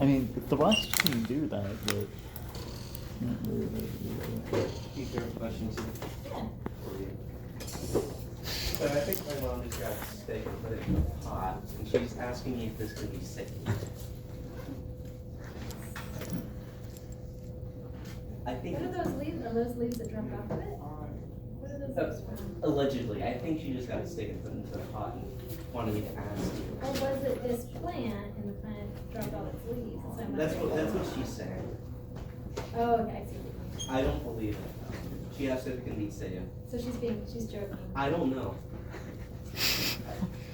I mean, the rust can do that, but... You have a question too? Yeah. So I think my mom just got a steak and put it in a pot, and she's asking me if this can be safe. I think. What are those leaves? Are those leaves that dropped off of it? What are those leaves from? Allegedly, I think she just got a steak and put it into a pot and wanted me to ask you. Or was it this plant and the plant dropped all its leaves? So That's what she's saying. Oh, okay, I see. I don't believe it. She asked if it can be safe. So she's joking. I don't know.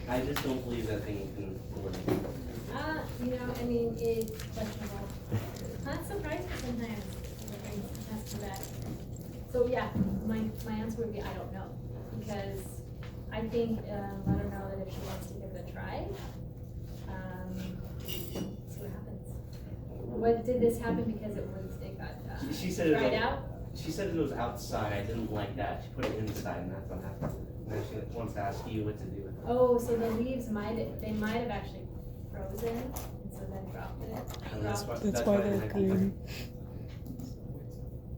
I just don't believe that thing can live. I mean, it's questionable. Plants surprise me sometimes. Has to that. So yeah, my answer would be I don't know, because I think let her know that if she wants to give it a try, see what happens. What did this happen because it got She said it dried was, out? She said it was outside. I didn't like that. She put it inside, and that's what happened. Now she wants to ask you what to do with it. Oh, so the leaves might have actually frozen, and so then dropped it. And that's why they're I think green.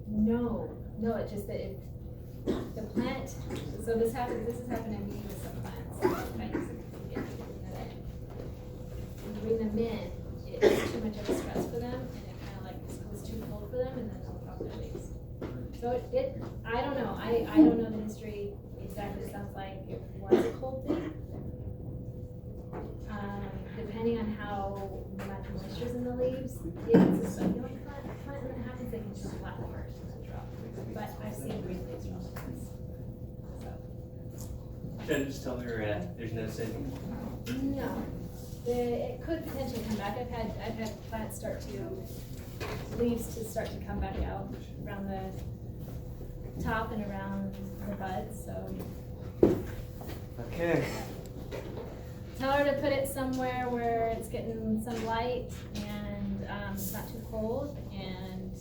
No, it's just that the plant, so this has happened to me with some plants. When you bring them in, it's too much of a stress for them, and it kind of like was too cold for them, and then they'll drop their leaves. So I don't know. I don't know the history exactly. It sounds like it was a cold thing. Depending on how much moisture is in the leaves, if it's a succulent plant and it happens, they can just flat first and then drop. But I've seen green leaves from plants. So. Should I just tell her there's no saving? No. It could potentially come back. I've had plants leaves start to come back out around the top and around the buds, so. Okay. Tell her to put it somewhere where it's getting some light and it's not too cold, and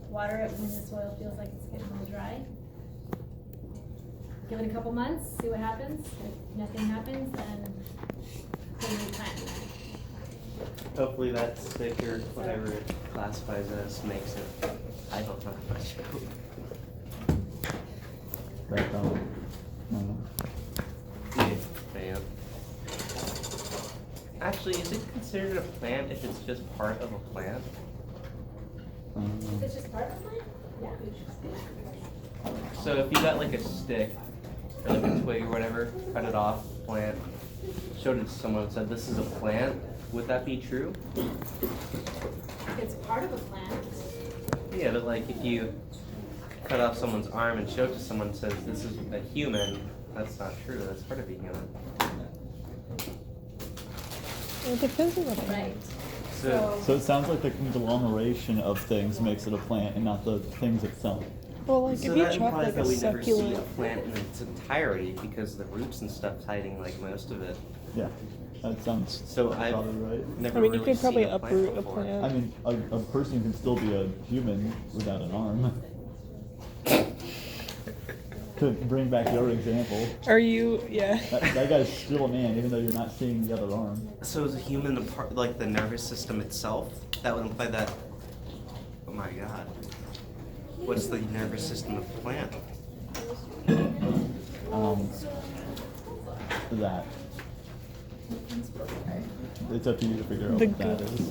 water it when the soil feels like it's getting a little dry. Give it a couple months, see what happens. If nothing happens, then put a new plant in there. Hopefully that stick or whatever it classifies as makes it. I don't know if I should. Back on. Bam. Actually, is it considered a plant if it's just part of a plant? If it's just part of the plant? Yeah. So if you got like a stick or like a twig or whatever, cut it off, plant, showed it to someone and said this is a plant, would that be true? If it's part of a plant. Yeah, but like if you cut off someone's arm and show it to someone and says this is a human, that's not true. That's part of a human. It depends on the plant. Right. So it sounds like the conglomeration of things makes it a plant and not the things itself. Well, like So if you that chop implies like that a we never see a succulent, plant in its entirety because the roots and stuff's hiding like most of it. Yeah, that sounds So I've probably right. never I mean, you really could probably seen a plant uproot a before. plant. I mean, a person can still be a human without an arm. To bring back your example, Are you? Yeah. that guy's still a man, even though you're not seeing the other arm. So is a human a part, like the nervous system itself? That would imply that. Oh my god. What's the nervous system of the plant? That. It's up to you to figure out The what that good. is.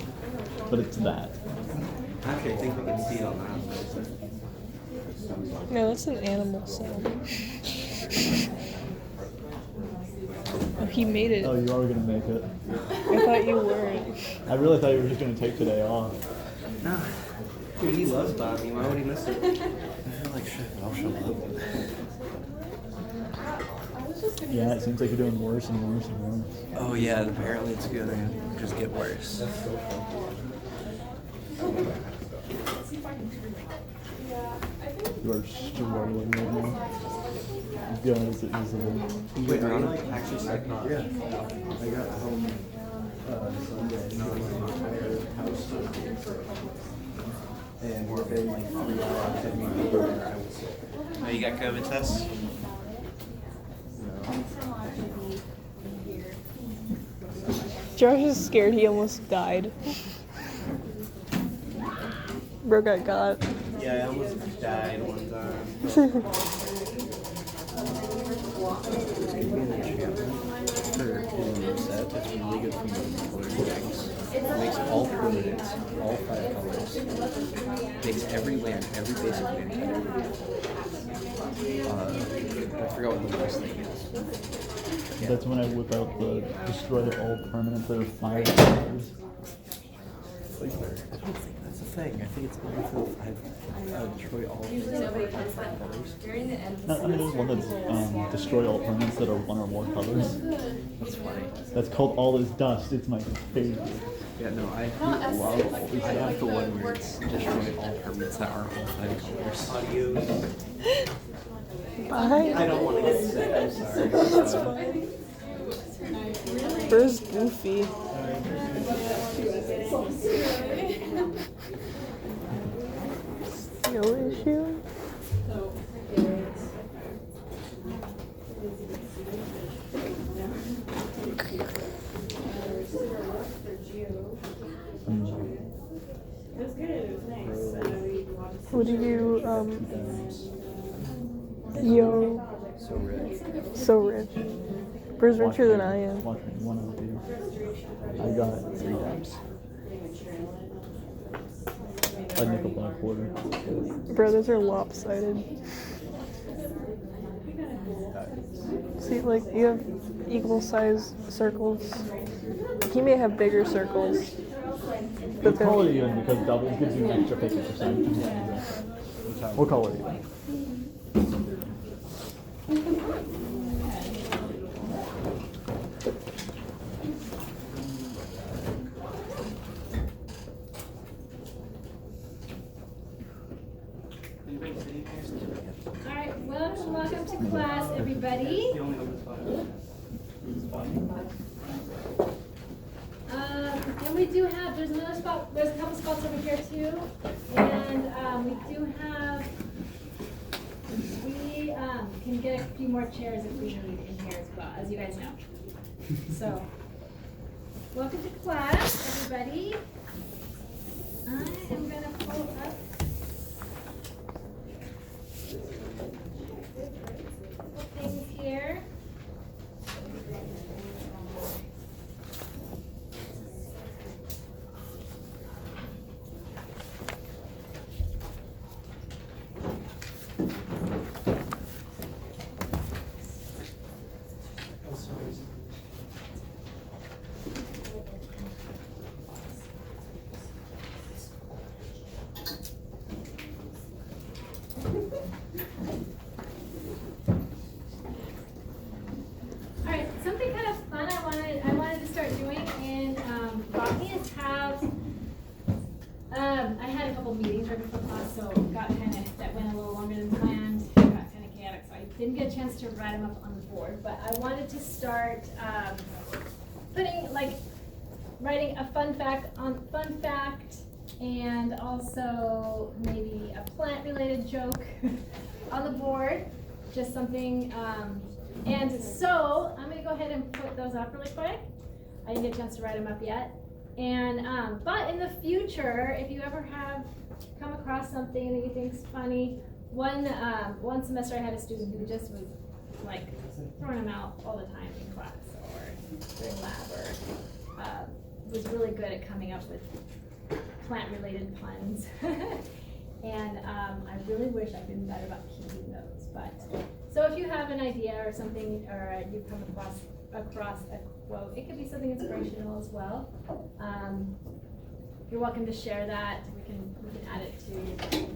But it's that. Actually, I think we can see it on that. No, that's an animal cell. Oh, he made it. Oh, you are gonna make it. I thought you weren't. I really thought you were just gonna take today off. No. Dude, he loves Botany. Why would he miss it? I feel like shit, I'll show up. Yeah, it seems like you're doing worse and worse and worse. Oh yeah, apparently it's gonna just get worse. You are struggling right now. God, is it easily. Wait, are you like actually second off? Yeah. I got home Sunday and I was in my house and within like 3 hours of me being there, I was sick. Oh, you got COVID tests? Josh is scared. He almost died. Bro got. Yeah, I almost died one time. Give me an enchantment for in the set. It's really good for making colored things. It makes all permanents, all 5 colors. Makes every land, every basic land type. I forgot what the last thing is. Yeah. That's when I whip out the destroy all permanents that are 5 colors. That's the thing. I think it's only for the 5. Destroy all 5 colors. No, I mean, there's one that's destroy all permanents that are 1 or more colors. That's funny. That's called All Is Dust. It's my favorite. Yeah, no, I love. I have the one where it's destroy all permanents that are all 5 colors. Bye. I don't want to get sick, I'm sorry. That's fine. Where's Goofy? No issue? What do you, yo, So rich. so rich. Where's richer than I am? Watch me. 1 out here. I got 3 taps. A nickel and a quarter. Bro, those are lopsided. See, like, you have equal size circles. He may have bigger circles. But Let's call it even because double gives you an extra 50%. We'll call it even. Alright, welcome to class, everybody. And we do have, there's another spot, there's a couple spots over here too. And we do have, we can get a few more chairs if we need in here as well, as you guys know. So, welcome to class, everybody. I am gonna pull up things here. Alright, something kind of fun I wanted to start doing in Botany is have I had a couple meetings right before class, so that went a little longer than planned. It got kind of chaotic, so I didn't get a chance to write them up on the board. But I wanted to start writing a fun fact and also maybe a plant-related joke on the board. Just something. And so I'm going to go ahead and put those up really quick. I didn't get a chance to write them up yet. And but in the future, if you ever have come across something that you think's funny, one semester I had a student who just was like throwing them out all the time in class or during lab, or was really good at coming up with plant-related puns. And I really wish I'd been better about keeping those. But so if you have an idea or something, or you've come across a quote, it could be something inspirational as well. You're welcome to share that. We can add it to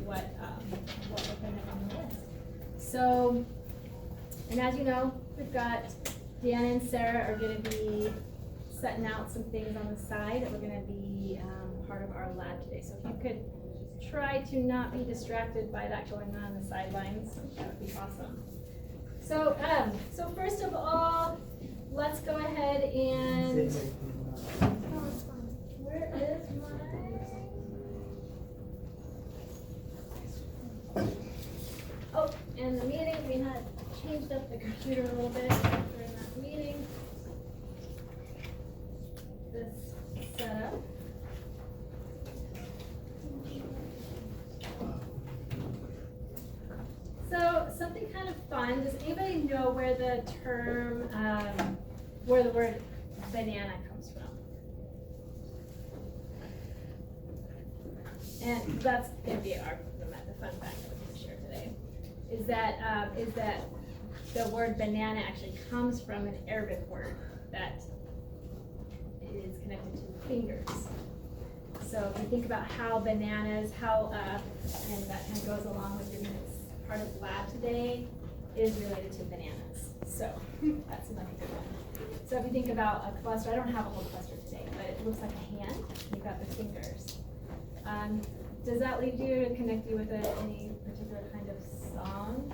what we're putting on the list. So, and as you know, we've got Deanna and Sarah are going to be setting out some things on the side that we're going to be part of our lab today. So if you could try to not be distracted by that going on the sidelines, that would be awesome. So, so first of all, let's go ahead and. Where is my? Oh, and the meeting, we had changed up the computer a little bit during that meeting. This setup. fun. Does anybody know where the term, where the word banana comes from? And that's gonna be the fun fact that we're gonna share today. Is that the word banana actually comes from an Arabic word that is connected to fingers. So if you think about how bananas, and that kind of goes along with your next part of lab today, is related to bananas. So that's another good one. So if you think about a cluster, I don't have a whole cluster today, but it looks like a hand. You've got the fingers. Does that lead you to connect you with any particular kind of song?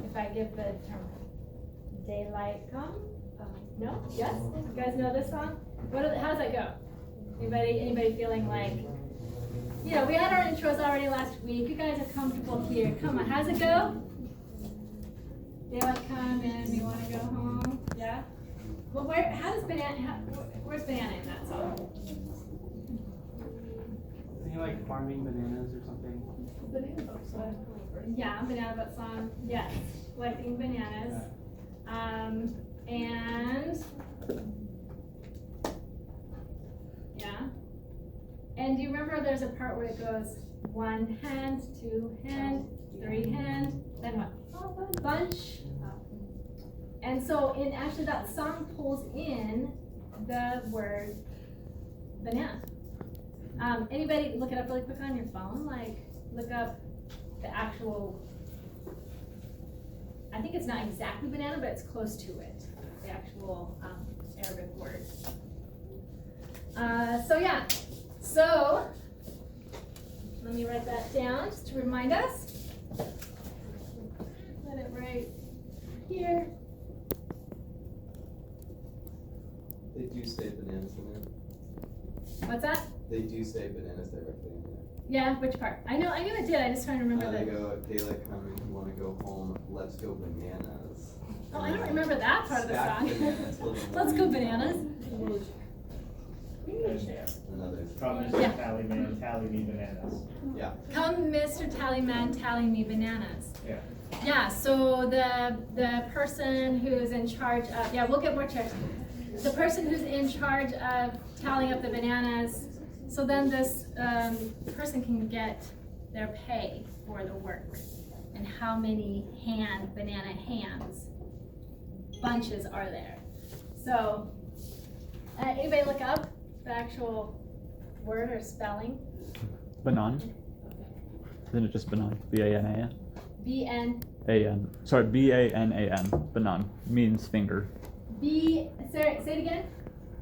If I give the term daylight come, no? Yes? You guys know this song? How does that go? Anybody feeling like, we had our intros already last week. You guys are comfortable here. Come on, how's it go? Daylight come and we want to go home. Yeah? Well, where's banana in that song? Isn't he like farming bananas or something? Yeah, banana boat song. Yes, collecting bananas. And do you remember there's a part where it goes 1 hand, 2 hand, 3 hand, then what? Bunch. And so actually that song pulls in the word banana. Anybody look it up really quick on your phone? Like look up the actual, I think it's not exactly banana, but it's close to it. The actual Arabic word. So let me write that down just to remind us. Let it right here. They do say bananas in there. What's that? They do say bananas directly in there. Yeah, which part? I knew it did. I just trying to remember They that. go, daylight coming, you want to go home, let's go bananas. Oh, I don't remember that part of the Stack song. bananas till the Let's go morning. bananas. And others. Come, Mr. Yeah. Tallyman, tally me bananas. Yeah. Come, Mr. Tallyman, tally me bananas. Yeah. Yeah, so the person who's in charge of, we'll get more chairs. The person who's in charge of tallying up the bananas, so then this person can get their pay for the work and how many banana hands, bunches are there. So, anybody look up the actual word or spelling? Banan. Isn't it just banan? B-A-N-A-N? B-N. A-N. Sorry, B-A-N-A-N. Banan. Means finger. Say it again?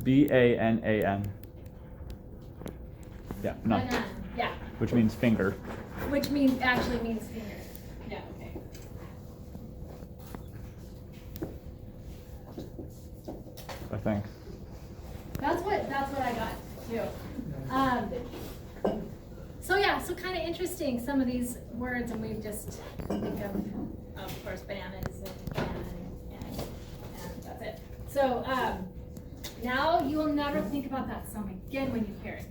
B-A-N-A-N. Yeah, banan. Banana. Yeah. Which means finger. Which actually means finger. Yeah, okay. I think. That's what I got too. So kind of interesting, some of these words, and we just think of course, bananas and that's it. So now you will never think about that song again when you hear it.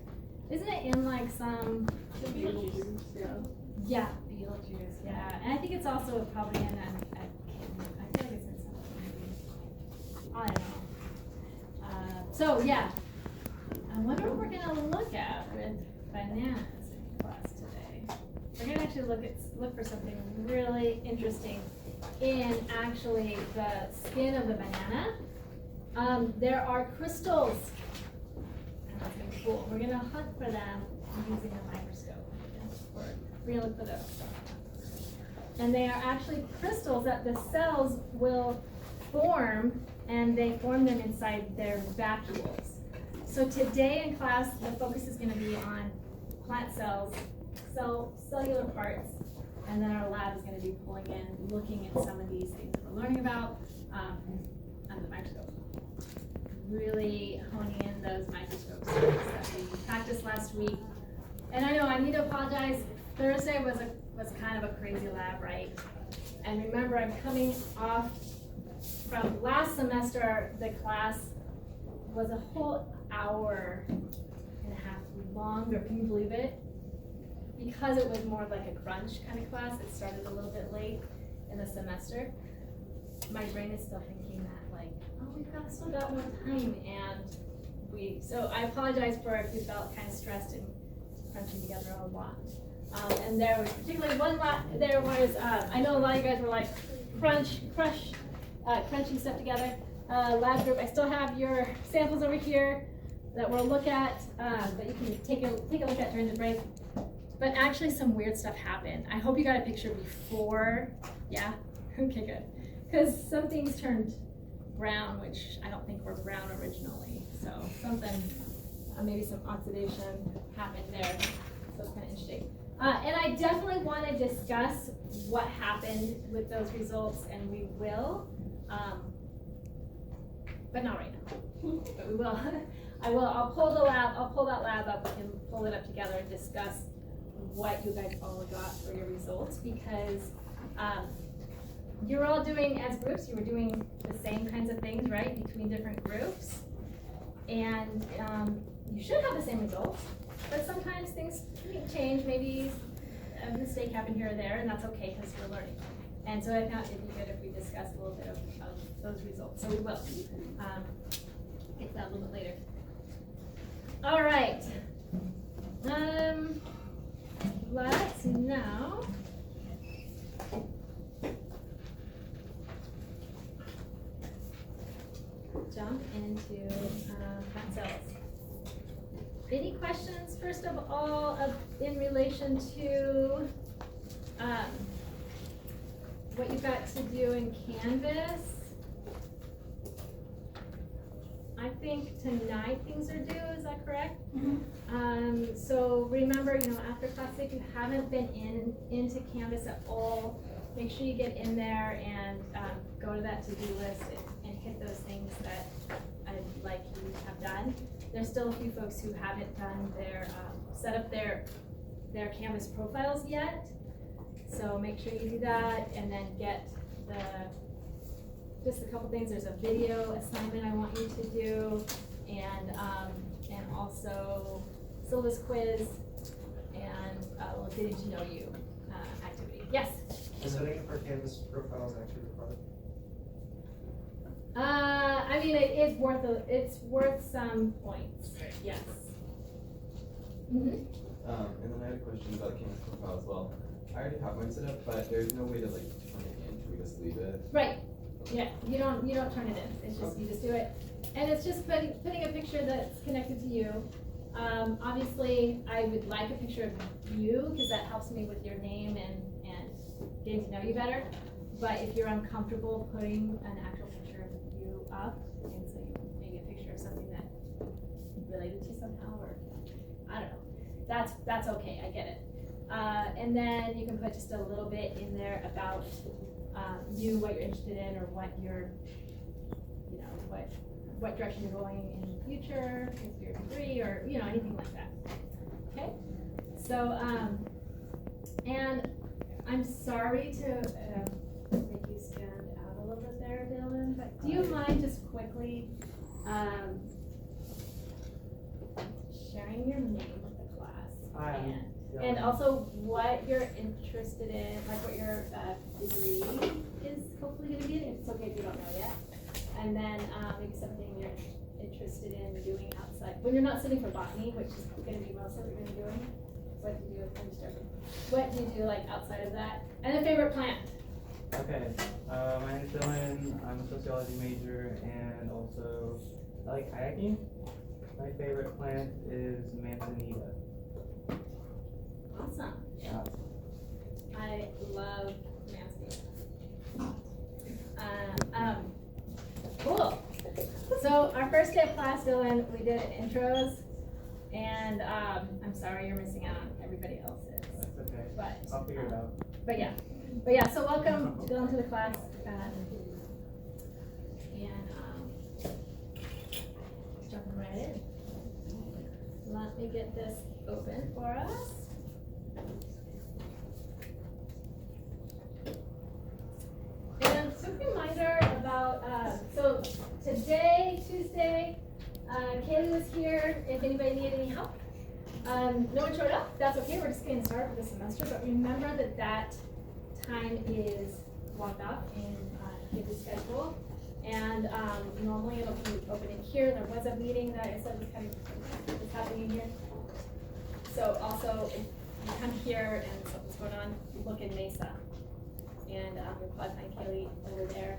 Isn't it in like some Beetlejuice? Yeah, Beetlejuice. Yeah, and I think it's also probably in I feel like it's in some movie. I don't know. I wonder what we're gonna look at with bananas in class today. We're gonna actually look for something really interesting in actually the skin of the banana. There are crystals. That's gonna be cool. We're gonna hunt for them using a microscope. We're gonna look for those. And they are actually crystals that the cells will form, and they form them inside their vacuoles. So today in class, the focus is going to be on plant cells, cellular parts, and then our lab is going to be pulling in, looking at some of these things that we're learning about under the microscope. Really honing in those microscope skills that we practiced last week. And I know I need to apologize. Thursday was kind of a crazy lab, right? And remember, I'm coming off from last semester. The class was a whole hour and a half longer. Can you believe it? because it was more like a crunch kind of class, it started a little bit late in the semester. My brain is still thinking that like, oh, still got more time, and so I apologize for if you felt kind of stressed and crunching together a lot. And there was particularly I know a lot of you guys were like, crunching stuff together. Lab group, I still have your samples over here that we'll look at, that you can take a look at during the break. But actually some weird stuff happened. I hope you got a picture before. Yeah? Okay, good. Because some things turned brown, which I don't think were brown originally. So something, maybe some oxidation happened there. So it's kind of interesting. And I definitely want to discuss what happened with those results, and we will, but not right now. But we will. I'll pull that lab up and pull it up together and discuss what you guys all got for your results, because you're all doing, as groups, you were doing the same kinds of things, right, between different groups. And you should have the same results, but sometimes things change. Maybe a mistake happened here or there, and that's okay because we're learning. And so I thought it'd be good if we discussed a little bit of those results. So we will get to that a little bit later. All right. Let's now jump into plant cells. Any questions, first of all, in relation to what you've got to do in Canvas? I think tonight things are due, is that correct? Mm-hmm. So remember, after class, if you haven't been into Canvas at all, make sure you get in there and go to that to-do list and hit those things that I'd like you to have done. There's still a few folks who haven't done their set up their Canvas profiles yet. So make sure you do that, and then get just a couple things. There's a video assignment I want you to do, and also syllabus quiz, and a little getting to know you activity. Yes? Is setting for Canvas profiles actually required? I mean, it's worth some points. Yes. Mm-hmm. And then I had a question about Canvas profile as well. I already have mine set up, but there's no way to like turn it in. Should we just leave it? Right. Yeah. You don't turn it in. It's just you just do it, and it's just putting a picture that's connected to you. Obviously, I would like a picture of you because that helps me with your name and getting to know you better. But if you're uncomfortable putting an actual picture of you up, and so maybe a picture of something that related to you somehow, or I don't know, that's okay. I get it. And then you can put just a little bit in there about you, what you're interested in, or what you're, what direction you're going in the future, with your degree, or anything like that. Okay. So and I'm sorry to make you stand out a little bit there, Dylan, but do you mind just quickly sharing your name with the class? And also what you're interested in, like what your degree is hopefully going to be. It's okay if you don't know yet. And then maybe something you're interested in doing outside. When you're not sitting for botany, which is going to be most of what you're going to be doing, what do you do? What do you do like outside of that? And a favorite plant. Okay. My name's Dylan. I'm a sociology major, and also I like kayaking. My favorite plant is manzanita. Awesome. Yeah. I love manzanita. Cool. So our first day of class, Dylan, we did intros, and I'm sorry you're missing out on everybody else's. That's okay. But I'll figure it out. But yeah. So welcome, Dylan, to the class. Jumping right in. Let me get this open for us. And quick reminder about, so today, Tuesday, Kaylee was here if anybody needed any help. No one showed up. That's okay. We're just getting started for the semester. But remember that that time is blocked off in the schedule. And normally it'll be opening here. There was a meeting that I said was happening here. So also, if you come here and something's going on, look in Mesa. And you'll probably find Kaylee over there.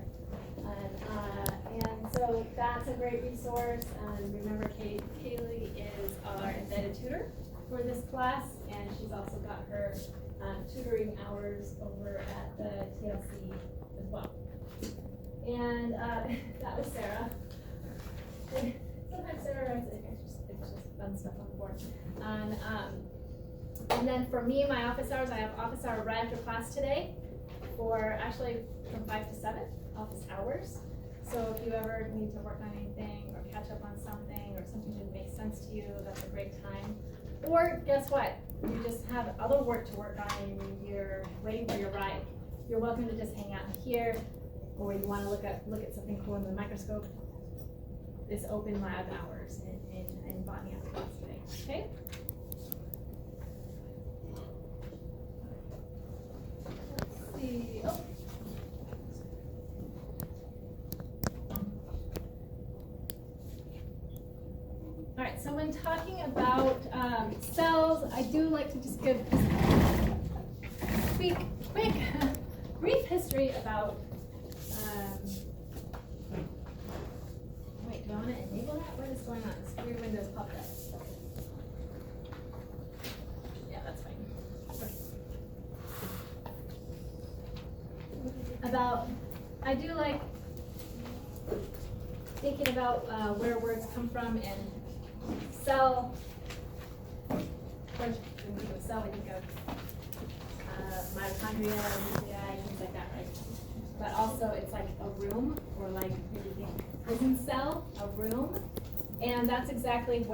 And so that's a great resource. Remember, Kaylee is our embedded tutor for this class, and she's also got her tutoring hours over at the TLC as well. And that was Sarah. Sometimes Sarah writes it. It's just fun stuff on the board. And then for me, my office hours, I have office hour right after class today for actually from 5 to 7 office hours. So if you ever need to work on anything or catch up on something or something didn't make sense to you, that's a great time. Or guess what? You just have other work to work on and you're waiting for your ride. You're welcome to just hang out here, or you want to look at something cool in the microscope. It's open lab hours in Botany after class today. Okay? Let's see. Oh. All right, so when talking about cells, I do like to just give a quick brief history about, wait, do I want to enable that? What is going on? This weird window's popped up. Yeah, that's fine. Okay. I do like thinking about where words come from and cell. When we think of cell, we think of mitochondria, nuclei, things like that, right? But also, it's like a room, or like maybe think prison cell, a room, and that's exactly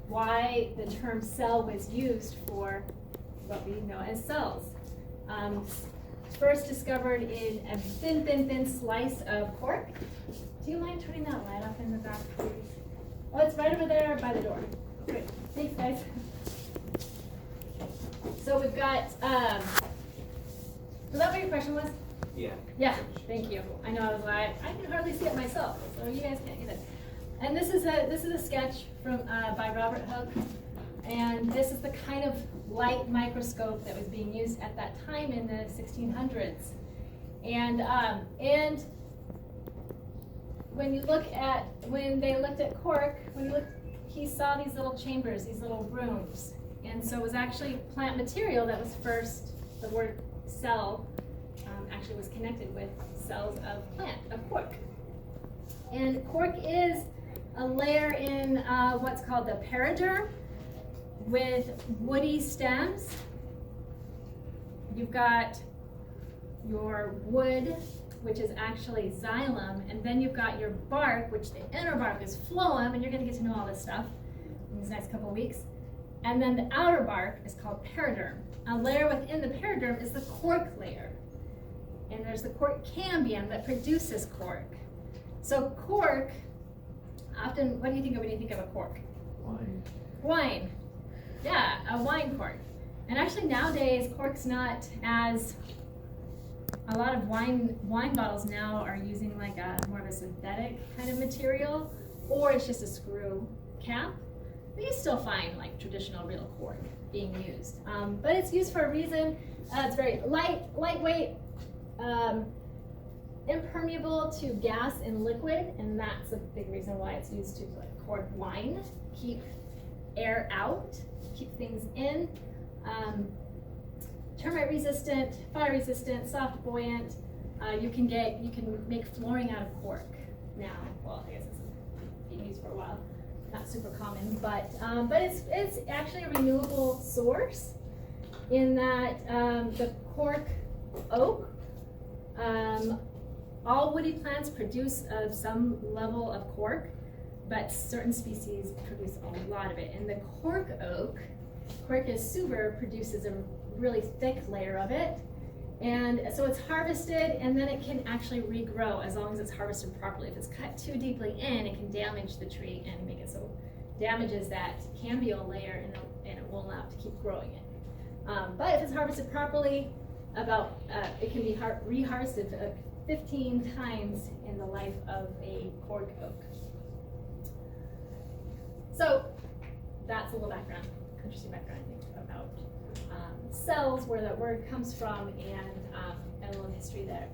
why the term cell was used for what we know as cells. First discovered in a thin slice of cork. Do you mind turning that light off in the back, please? Oh, it's right over there by the door. Great. Thanks, guys. So we've got, was that what your question was? Yeah. Yeah, thank you. I know, I was like, I can hardly see it myself, so you guys can't either. And this is a sketch from by Robert Hooke, and this is the kind of light microscope that was being used at that time in the 1600s. And when you look at, when they looked at cork, he saw these little chambers, these little rooms. And so it was actually plant material that was first, the word cell actually was connected with cells of cork. And cork is a layer in what's called the periderm with woody stems. You've got your wood, which is actually xylem, and then you've got your bark, which the inner bark is phloem, and you're going to get to know all this stuff in these next couple of weeks. And then the outer bark is called periderm. A layer within the periderm is the cork layer. And there's the cork cambium that produces cork. So cork, often, what do you think of when you think of a cork? Wine. Wine. Yeah, a wine cork. And actually nowadays, cork's not as, a lot of wine bottles now are using like a more of a synthetic kind of material, or it's just a screw cap. But you still find like traditional real cork being used. But it's used for a reason. It's very lightweight, impermeable to gas and liquid, and that's a big reason why it's used to cork wine, keep air out, keep things in. Termite resistant, fire resistant, soft buoyant. You can make flooring out of cork now. Well, I guess it's been used for a while. Not super common, but it's actually a renewable source in that the cork oak, all woody plants produce some level of cork, but certain species produce a lot of it. And the cork oak, Quercus suber, produces a really thick layer of it. And so it's harvested, and then it can actually regrow as long as it's harvested properly. If it's cut too deeply in, it can damage the tree and make it so damages that cambial layer and it won't allow it to keep growing it. But if it's harvested properly, it can be reharvested 15 times in the life of a cork oak. So that's a little background, interesting background, I think, about cells, where that word comes from, and a little history there.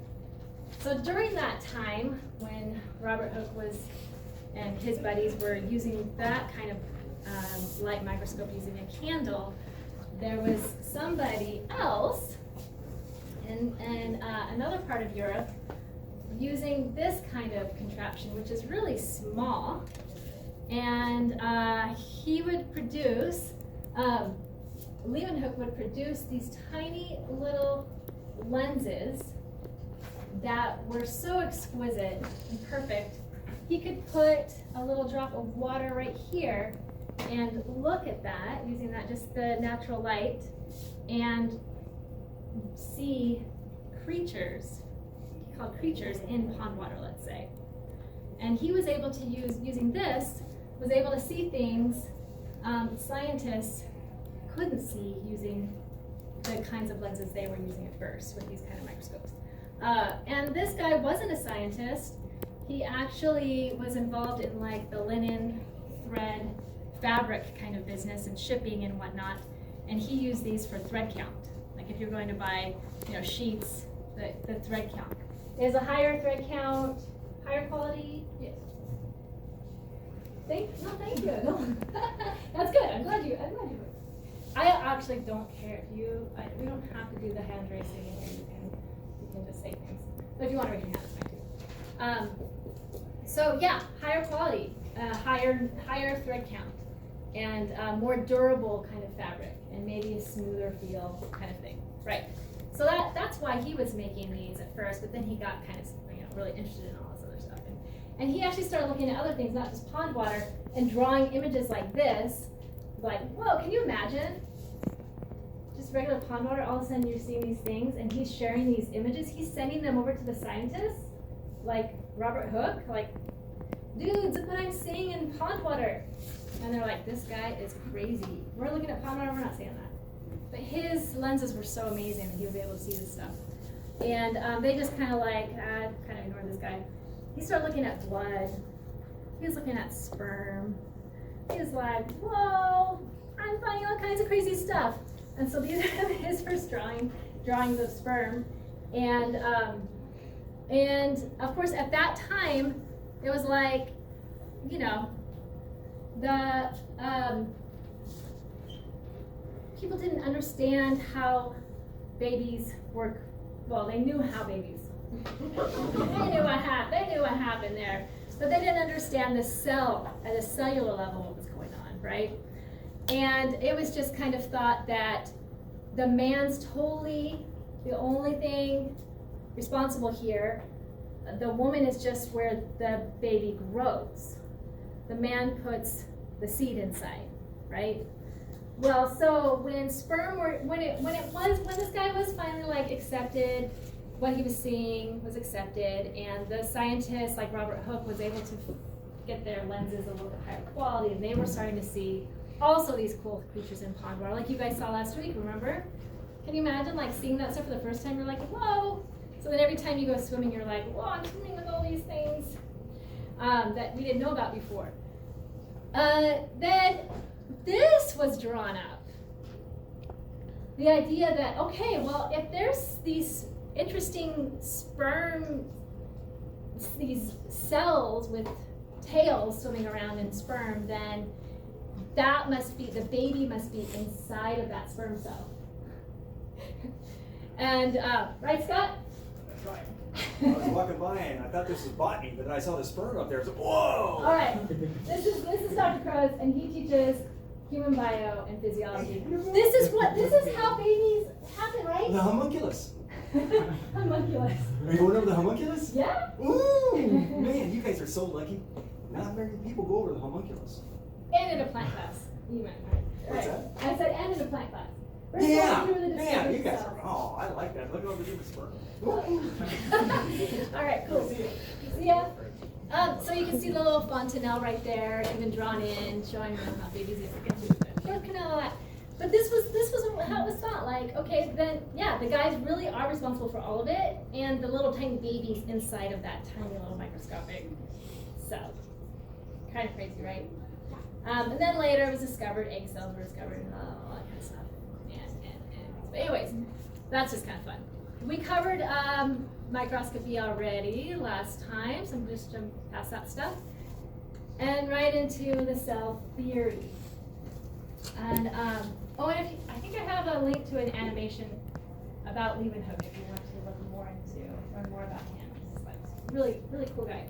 So during that time, when Robert Hooke and his buddies were using that kind of light microscope using a candle, there was somebody else in another part of Europe using this kind of contraption, which is really small, and he would produce, Leeuwenhoek would produce these tiny little lenses that were so exquisite and perfect. He could put a little drop of water right here and look at that, using that, just the natural light, and see creatures, called creatures in pond water, let's say. And he was able to using this, was able to see things scientists couldn't see using the kinds of lenses they were using at first with these kind of microscopes. And this guy wasn't a scientist. He actually was involved in like the linen, thread, fabric kind of business and shipping and whatnot. And he used these for thread count. Like if you're going to buy, sheets, the thread count. There's a higher thread count, higher quality. Yes. Thank you. No. That's good. I'm glad you. I actually don't care if you. We don't have to do the hand raising in here. You can just say things. But if you want to raise your hand, it's fine too. So yeah, higher quality, higher thread count, and more durable kind of fabric, and maybe a smoother feel kind of thing, right? So that's why he was making these at first, but then he got kind of really interested in all this other stuff, and he actually started looking at other things, not just pond water, and drawing images like this, like whoa, can you imagine? Just regular pond water, all of a sudden you're seeing these things, and he's sharing these images. He's sending them over to the scientists, like Robert Hooke, like, dudes, look what I'm seeing in pond water. And they're like, this guy is crazy. We're looking at pond water, we're not seeing that. But his lenses were so amazing that he was able to see this stuff. And they just kind of ignored this guy. He started looking at blood. He was looking at sperm. He was like, whoa, I'm finding all kinds of crazy stuff. And so these are his first drawings of sperm. And of course, at that time, it was like, the people didn't understand how babies work. Well, they knew how babies. They knew what happened there, but they didn't understand the cell at a cellular level what was going on, right? And it was just kind of thought that the man's totally the only thing responsible here. The woman is just where the baby grows. The man puts the seed inside, right? Well, so when this guy was finally accepted, what he was seeing was accepted, and the scientists like Robert Hooke was able to get their lenses a little bit higher quality, and they were starting to see also these cool creatures in pond water, like you guys saw last week, remember? Can you imagine seeing that stuff for the first time? You're like, whoa! So then every time you go swimming, you're like, whoa, I'm swimming with all these things that we didn't know about before. Then this was drawn up. The idea that, okay, well, if there's these interesting sperm, these cells with tails swimming around in sperm, then that must be, the baby must be inside of that sperm cell. And, right, Scott? That's right. I was walking by and I thought this was botany, but then I saw the sperm up there. I was like, whoa! All right, this is Dr. Crows, and he teaches human bio and physiology. This is how babies happen, right? The homunculus. Homunculus. Are you going over the homunculus? Yeah. Ooh, man, you guys are so lucky. Not very many people go over the homunculus. And in a plant class. You might, right? What's that? I said, and in a plant class. Yeah, man, you guys are, oh, I like that. Look at all the different sperm. All right, cool. See ya. So you can see the little fontanelle right there, even drawn in, showing them how babies get through the birth canal, all that. But this was how it was thought. Like, okay, then yeah, the guys really are responsible for all of it, and the little tiny babies inside of that tiny little microscopic cell. Kind of crazy, right? And then later it was discovered, egg cells were discovered, and all that kind of stuff. But anyways, that's just kind of fun. We covered microscopy already last time, so I'm just jump past that stuff. And right into the cell theory. And I think I have a link to an animation about Leeuwenhoek if you want to learn more about him. He's like really, really cool guy.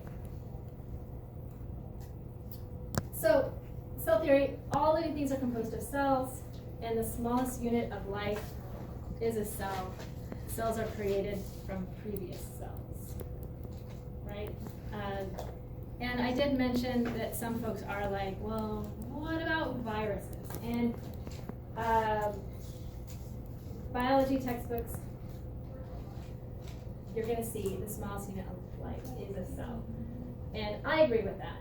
So, cell theory, all living things are composed of cells, and the smallest unit of life is a cell. Cells are created from previous cells, right? And I did mention that some folks are like, well, what about viruses? And biology textbooks, you're going to see the smallest unit of life is a cell. And I agree with that.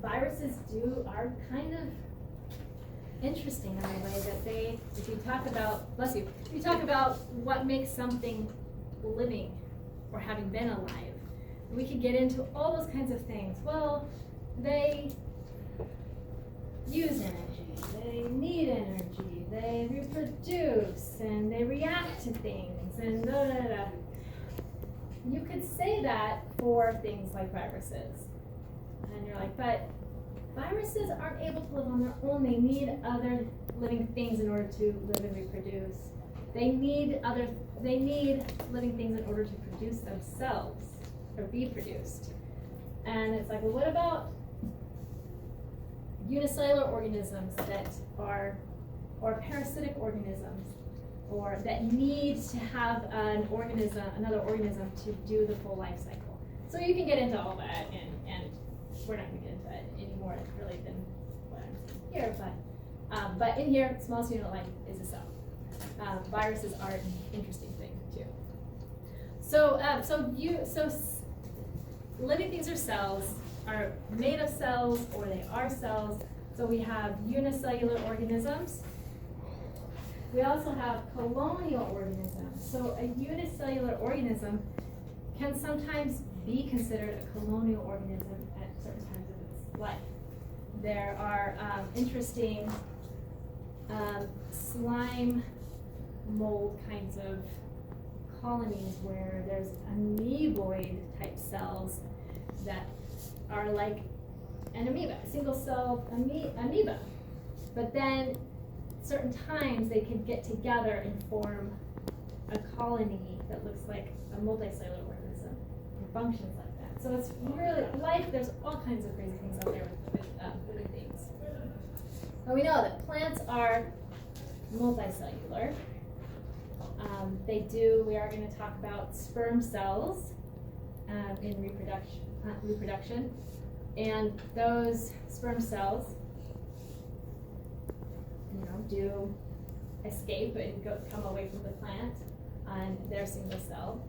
Viruses are kind of interesting in the way that if you talk about, bless you, if you talk about what makes something living or having been alive, we could get into all those kinds of things. Well, they use energy, they need energy, they reproduce, and they react to things, and da da da. You could say that for things like viruses. And you're like, but viruses aren't able to live on their own. They need other living things in order to live and reproduce. They need living things in order to produce themselves or be produced. And it's like, well, what about unicellular organisms that are, or parasitic organisms, or that need to have another organism to do the full life cycle? So you can get into all that, and we're not going to get into that anymore really than what I'm saying here, but in here, smallest unit of life is a cell. Viruses are an interesting thing too. So living things are cells, are made of cells, or they are cells. So we have unicellular organisms. We also have colonial organisms. So a unicellular organism can sometimes be considered a colonial organism at certain times of its life. There are interesting slime mold kinds of colonies where there's amoeboid type cells that are like an amoeba, a single cell amoeba. But then certain times they can get together and form a colony that looks like a multicellular organism and functions like that. So it's really life. There's all kinds of crazy things out there with living things. But we know that plants are multicellular. We are going to talk about sperm cells in reproduction, and those sperm cells, do escape and come away from the plant on their single cell.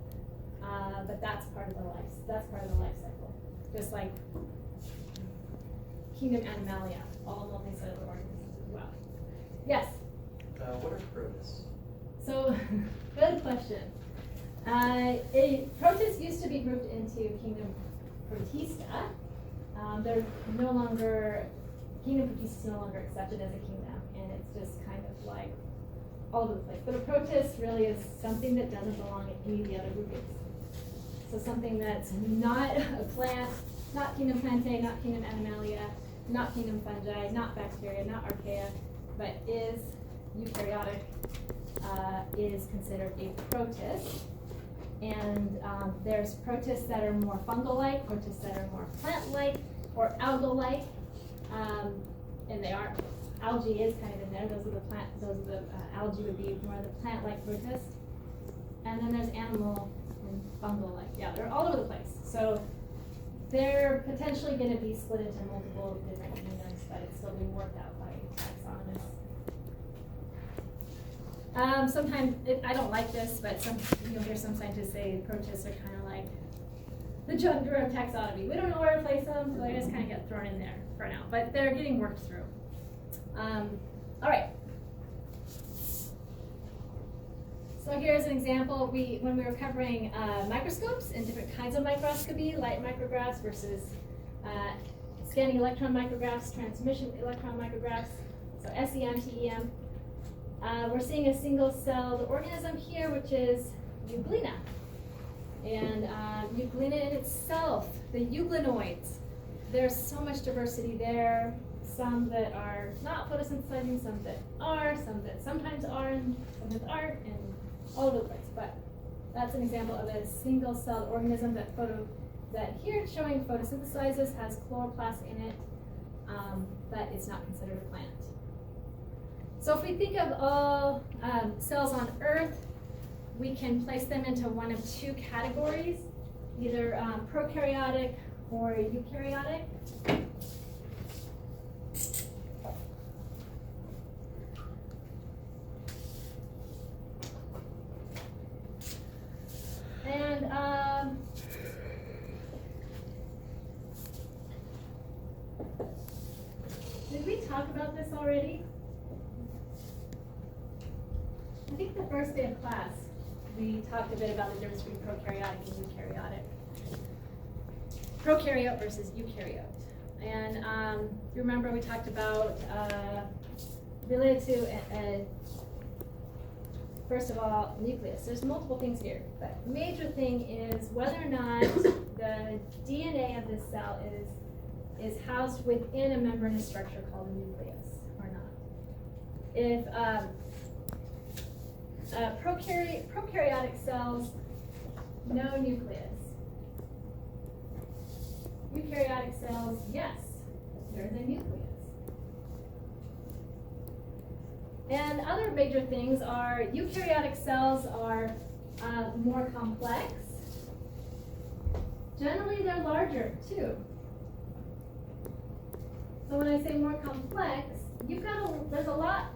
But that's part of the life. That's part of the life cycle. Just like kingdom Animalia, all multicellular organisms as well. Yes. What are protists? So, good question. Protists used to be grouped into kingdom Protista. They're no longer, kingdom Protista is no longer accepted as a kingdom, and it's just kind of like all over the place. But a protist really is something that doesn't belong in any of the other groupings. So something that's not a plant, not kingdom Plantae, not kingdom Animalia, not kingdom Fungi, not bacteria, not archaea, but is eukaryotic, is considered a protist. And there's protists that are more fungal-like, protists that are more plant-like, or algal-like, and they are. Algae is kind of in there. Algae would be more the plant-like protists. And then there's animal and fungal-like. Yeah, they're all over the place. So they're potentially going to be split into multiple different kingdoms, but it's still being worked out by taxonomists. Sometimes, I don't like this, but you'll hear some scientists say protists are kind of like the John Durham taxonomy. We don't know where to place them, so they just kind of get thrown in there for now, but they're getting worked through. All right. So here's an example. When we were covering microscopes and different kinds of microscopy, light micrographs versus scanning electron micrographs, transmission electron micrographs, so SEM, TEM. We're seeing a single-celled organism here, which is Euglena. And Euglena in itself, the euglenoids, there's so much diversity there. Some that are not photosynthesizing, some that are, some that sometimes are, and some that aren't, and all over the place. But that's an example of a single-celled organism that here it's showing photosynthesizes, has chloroplast in it, but it's not considered a plant. So if we think of all cells on Earth, we can place them into one of two categories, either prokaryotic or eukaryotic. And did we talk about this already? I think the first day of class, we talked a bit about the difference between prokaryotic and eukaryotic. Prokaryote versus eukaryote. And you remember we talked about, related to, first of all, nucleus. There's multiple things here, but the major thing is whether or not the DNA of this cell is housed within a membranous structure called a nucleus or not. If prokaryotic cells, no nucleus. Eukaryotic cells, yes, there's a nucleus. And other major things are eukaryotic cells are more complex. Generally, they're larger too. So when I say more complex, there's a lot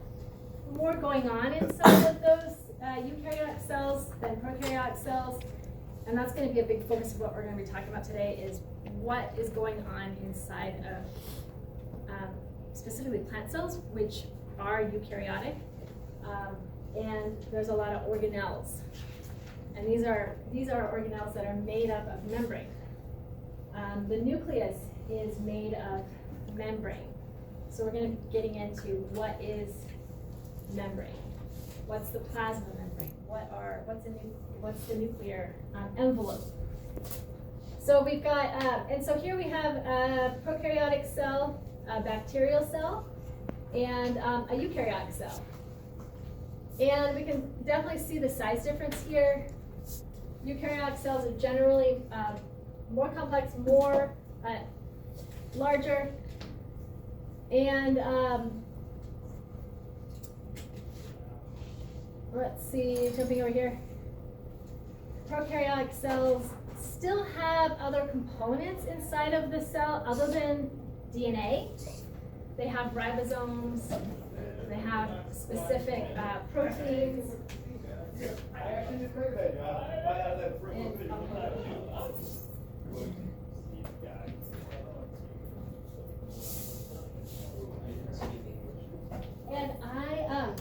more going on inside of those eukaryotic cells than prokaryotic cells, and that's going to be a big focus of what we're going to be talking about today is what is going on inside of specifically plant cells, which are eukaryotic, and there's a lot of organelles, and these are organelles that are made up of membrane. The nucleus is made of membrane, so we're going to be getting into what is membrane, what's the plasma membrane, what's the nuclear envelope. So we've got, and so here we have a prokaryotic cell, a bacterial cell, and a eukaryotic cell. And we can definitely see the size difference here. Eukaryotic cells are generally more complex, more larger, and let's see, jumping over here. Prokaryotic cells still have other components inside of the cell other than DNA. They have ribosomes, they have specific proteins. And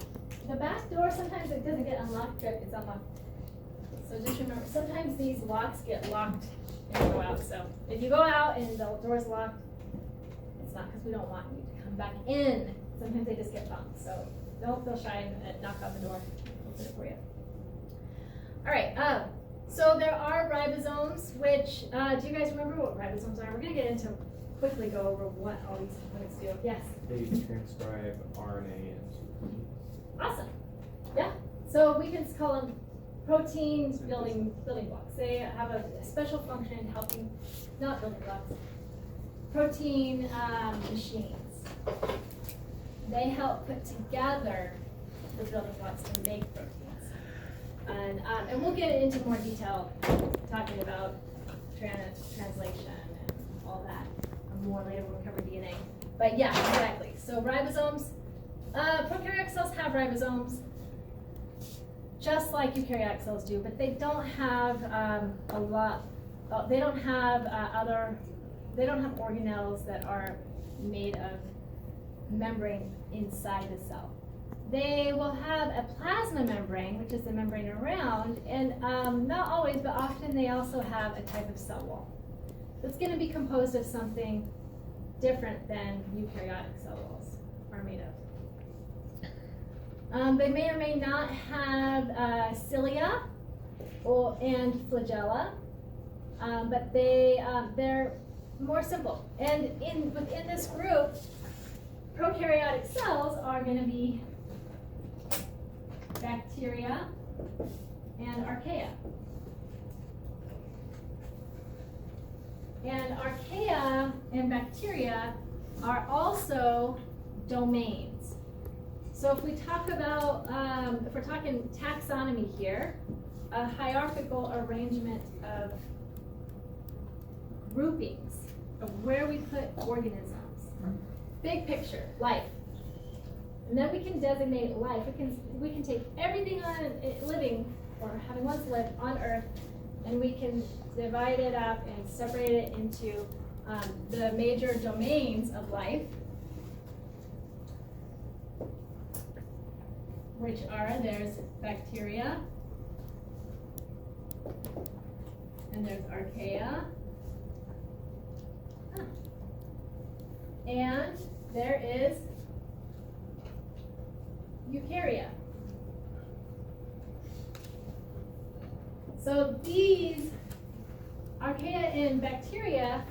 the back door, sometimes it doesn't get unlocked, but it's unlocked. So just remember, sometimes these locks get locked and you go out. So if you go out and the door's locked, it's not because we don't want you to come back in. Sometimes they just get bumped. So don't feel shy and knock on the door. We'll open it for you. All right. So there are ribosomes, which, do you guys remember what ribosomes are? We're going to get into, quickly go over what all these components do. Yes? They transcribe RNA and Awesome. Yeah. So we can call them proteins, building blocks. They have a special function in helping, not building blocks, protein machines. They help put together the building blocks to make proteins. And we'll get into more detail talking about translation and all that more later when we cover DNA. But yeah, exactly. So ribosomes, prokaryotic cells have ribosomes, just like eukaryotic cells do, but they don't have a lot they don't have they don't have organelles that are made of membrane inside the cell. They will have a plasma membrane, which is the membrane around, and not always, but often they also have a type of cell wall. It's going to be composed of something different than eukaryotic cell walls are made of. They may or may not have cilia and flagella, but they're more simple. And within this group, prokaryotic cells are going to be bacteria and archaea. And archaea and bacteria are also domains. So if we talk about, if we're talking taxonomy here, a hierarchical arrangement of groupings of where we put organisms. Big picture, life. And then we can designate life. We can take everything on living or having once lived on Earth, and we can divide it up and separate it into the major domains of life, which are, there's bacteria, and there's archaea, and there is eukarya. So these archaea and bacteria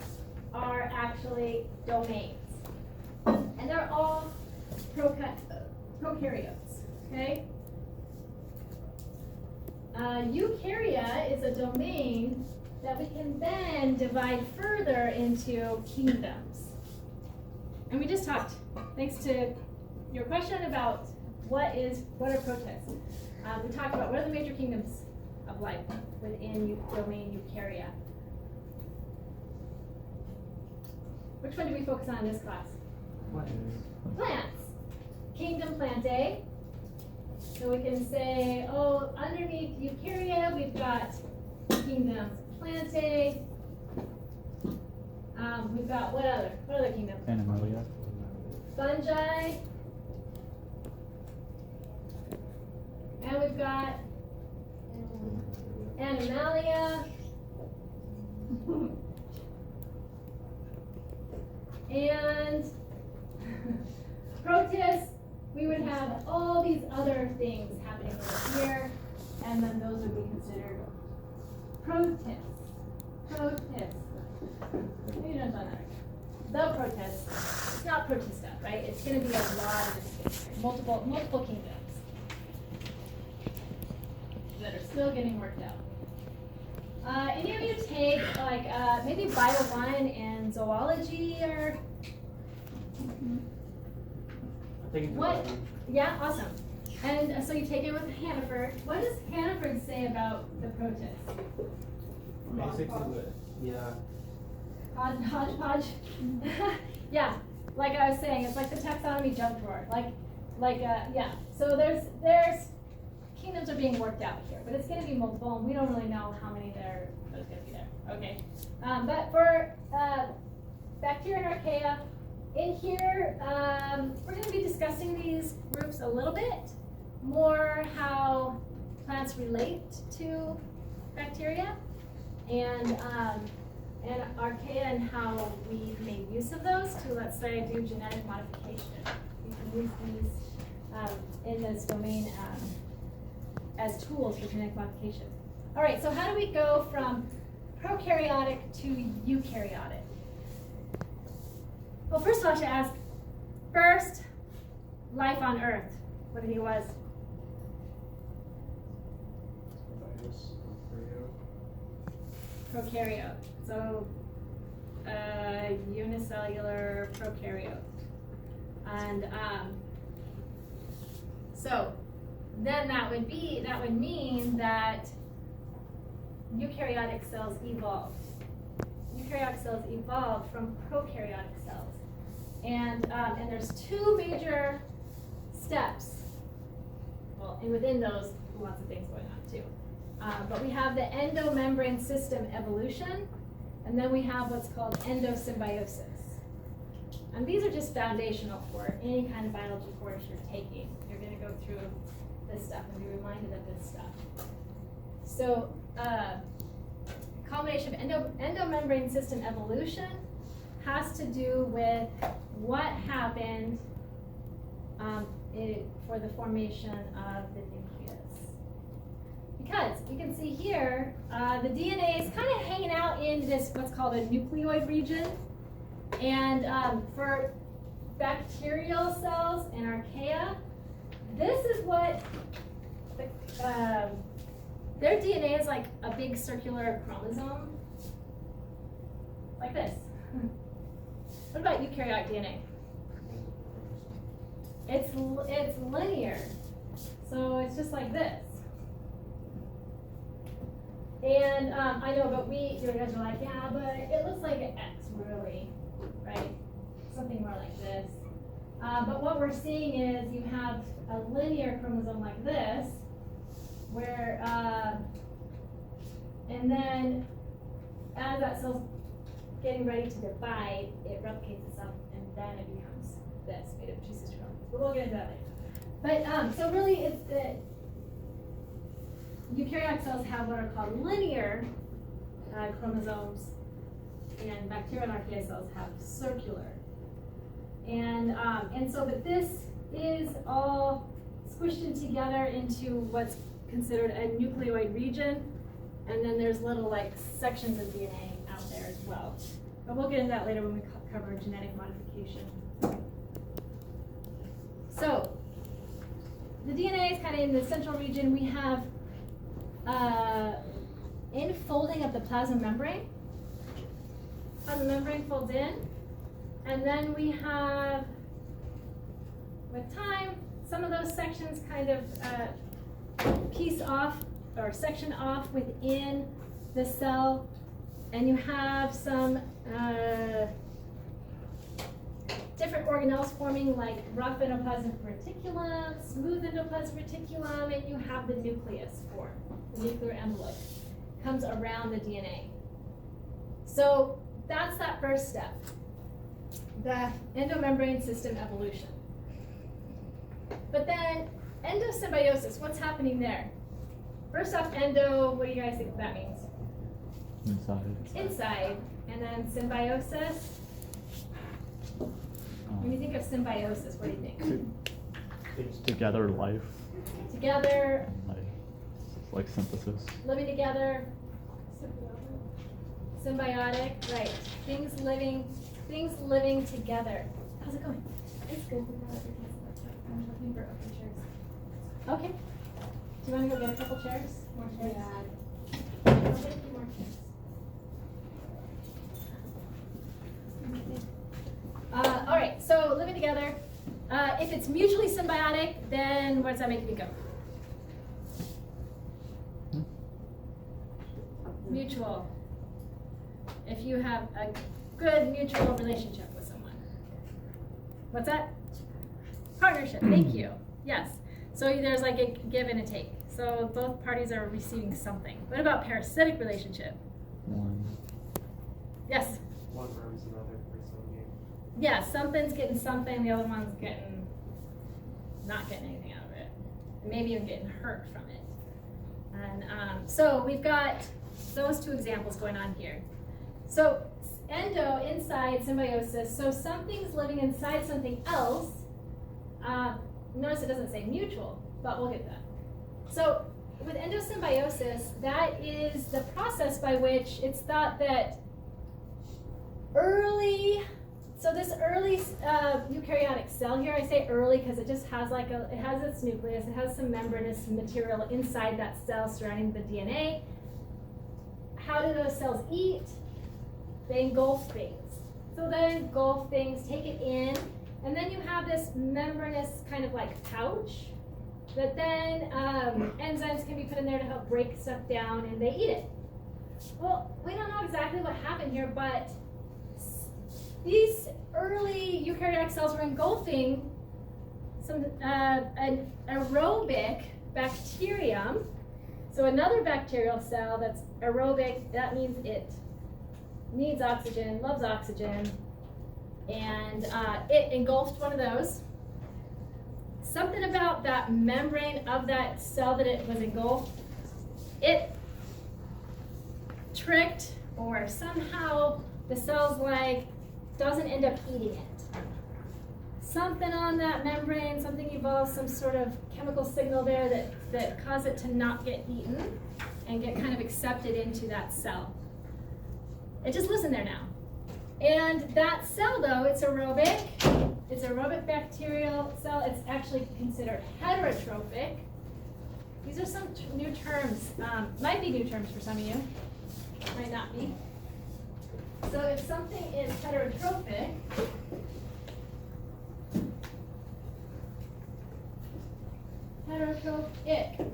are actually domains, and they're all prokaryotes, okay? Eukarya is a domain that we can then divide further into kingdoms. And we just talked, thanks to your question about what are protists. We talked about what are the major kingdoms of life within domain eukarya. Which one do we focus on in this class? Plants. Kingdom Plantae. So we can say, oh, underneath eukarya, we've got kingdom Plantae. We've got what other kingdoms? Animalia. Fungi. And we've got Animalia. And protists, we would have all these other things happening over here, and then those would be considered protists. Protists. Maybe don't know that. The protist. It's not protista, right? It's going to be a lot of things, multiple kingdoms that are still getting worked out. Any of you take like maybe Bio 1 and zoology or what? Yeah, awesome. And so you take it with Hannaford. What does Hannaford say about the protist? Basically, yeah. Hodgepodge. Yeah, like I was saying, it's like the taxonomy junk drawer. Yeah. So there's kingdoms are being worked out here, but it's going to be multiple, and we don't really know how many there's going to be there. Okay, but for bacteria and archaea, in here we're going to be discussing these groups a little bit more, how plants relate to bacteria, and archaea, and how we've made use of those to, let's say, do genetic modification. We can use these in this domain as tools for genetic modification. All right, so how do we go from prokaryotic to eukaryotic? Well, first of all, I should ask, first, life on Earth. What do you think it was? Prokaryote. So, unicellular prokaryote. And so then that would mean that eukaryotic cells evolved. Eukaryotic cells evolved from prokaryotic cells. And there's two major steps. Well, and within those, lots of things going on too. But we have the endomembrane system evolution, and then we have what's called endosymbiosis. And these are just foundational for any kind of biology course you're taking. You're going to go through this stuff and be reminded of this stuff. So, combination of endomembrane system evolution has to do with what happened for the formation of the nucleus. Because you can see here, the DNA is kind of hanging out in this what's called a nucleoid region. And for bacterial cells and archaea, this is what their DNA is like a big circular chromosome, like this. What about eukaryotic DNA? It's linear, so it's just like this. And I know, but you guys are like, yeah, but it looks like an X, really, right? Something more like this. But what we're seeing is you have a linear chromosome like this, where, and then as that cell's getting ready to divide, it replicates itself, and then it becomes this, made of two sister chromosomes. But we'll get into that later. But so really, it's the eukaryotic cells have what are called linear chromosomes, and bacterial and archaea cells have circular. And so, but this is all squished in together into what's considered a nucleoid region, and then there's little like sections of DNA out there as well. But we'll get into that later when we cover genetic modification. So the DNA is kind of in the central region. We have infolding of the plasma membrane. Plasma membrane folds in, and then we have, with time, some of those sections kind of piece off or section off within the cell, and you have some different organelles forming, like rough endoplasmic reticulum, smooth endoplasmic reticulum, and you have the nucleus form. The nuclear envelope comes around the DNA. So that's that first step, the endomembrane system evolution. But then endosymbiosis, what's happening there? First off, endo, what do you guys think that means? Inside. Inside. And then symbiosis. When you think of symbiosis, what do you think? Together life. Together. Like synthesis. Living together. Symbiotic, right. Things living together. How's it going? It's good. I'm looking for open chairs. Okay. Do you want to go get a couple chairs? More chairs? Yeah. I'll get a few more chairs. All right, so living together. If it's mutually symbiotic, then what does that make you go? Mutual. If you have a good mutual relationship with someone. What's that? Partnership, thank you. Yes. So there's like a give and a take. So both parties are receiving something. What about parasitic relationship? One. Yes? One harms another for some gain. Yeah, something's getting something, the other one's not getting anything out of it. Maybe even getting hurt from it. And so we've got those two examples going on here. So endo, inside, symbiosis. So something's living inside something else. Notice it doesn't say mutual, but we'll get that. So with endosymbiosis, that is the process by which it's thought that this early eukaryotic cell here, I say early because it just has it has its nucleus, it has some membranous material inside that cell surrounding the DNA. How do those cells eat? They engulf things. So they engulf things, take it in, and then you have this membranous kind of like pouch that then enzymes can be put in there to help break stuff down, and they eat it. Well, we don't know exactly what happened here, but these early eukaryotic cells were engulfing some an aerobic bacterium. So So another bacterial cell that's aerobic, that means it needs oxygen, loves oxygen, and it engulfed one of those. Something about that membrane of that cell that it was engulfed, it tricked, or somehow the cell's like doesn't end up eating it. Something on that membrane, something evolves, some sort of chemical signal there that caused it to not get eaten and get kind of accepted into that cell. It just lives in there now. And that cell though, it's aerobic bacterial cell. It's actually considered heterotrophic. These are some new terms, might be new terms for some of you, might not be. So if something is heterotrophic, heterotrophic